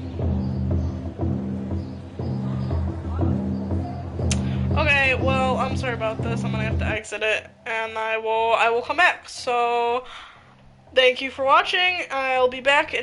Okay, well, I'm sorry about this. I'm gonna have to exit it and I will come back. So thank you for watching. I'll be back in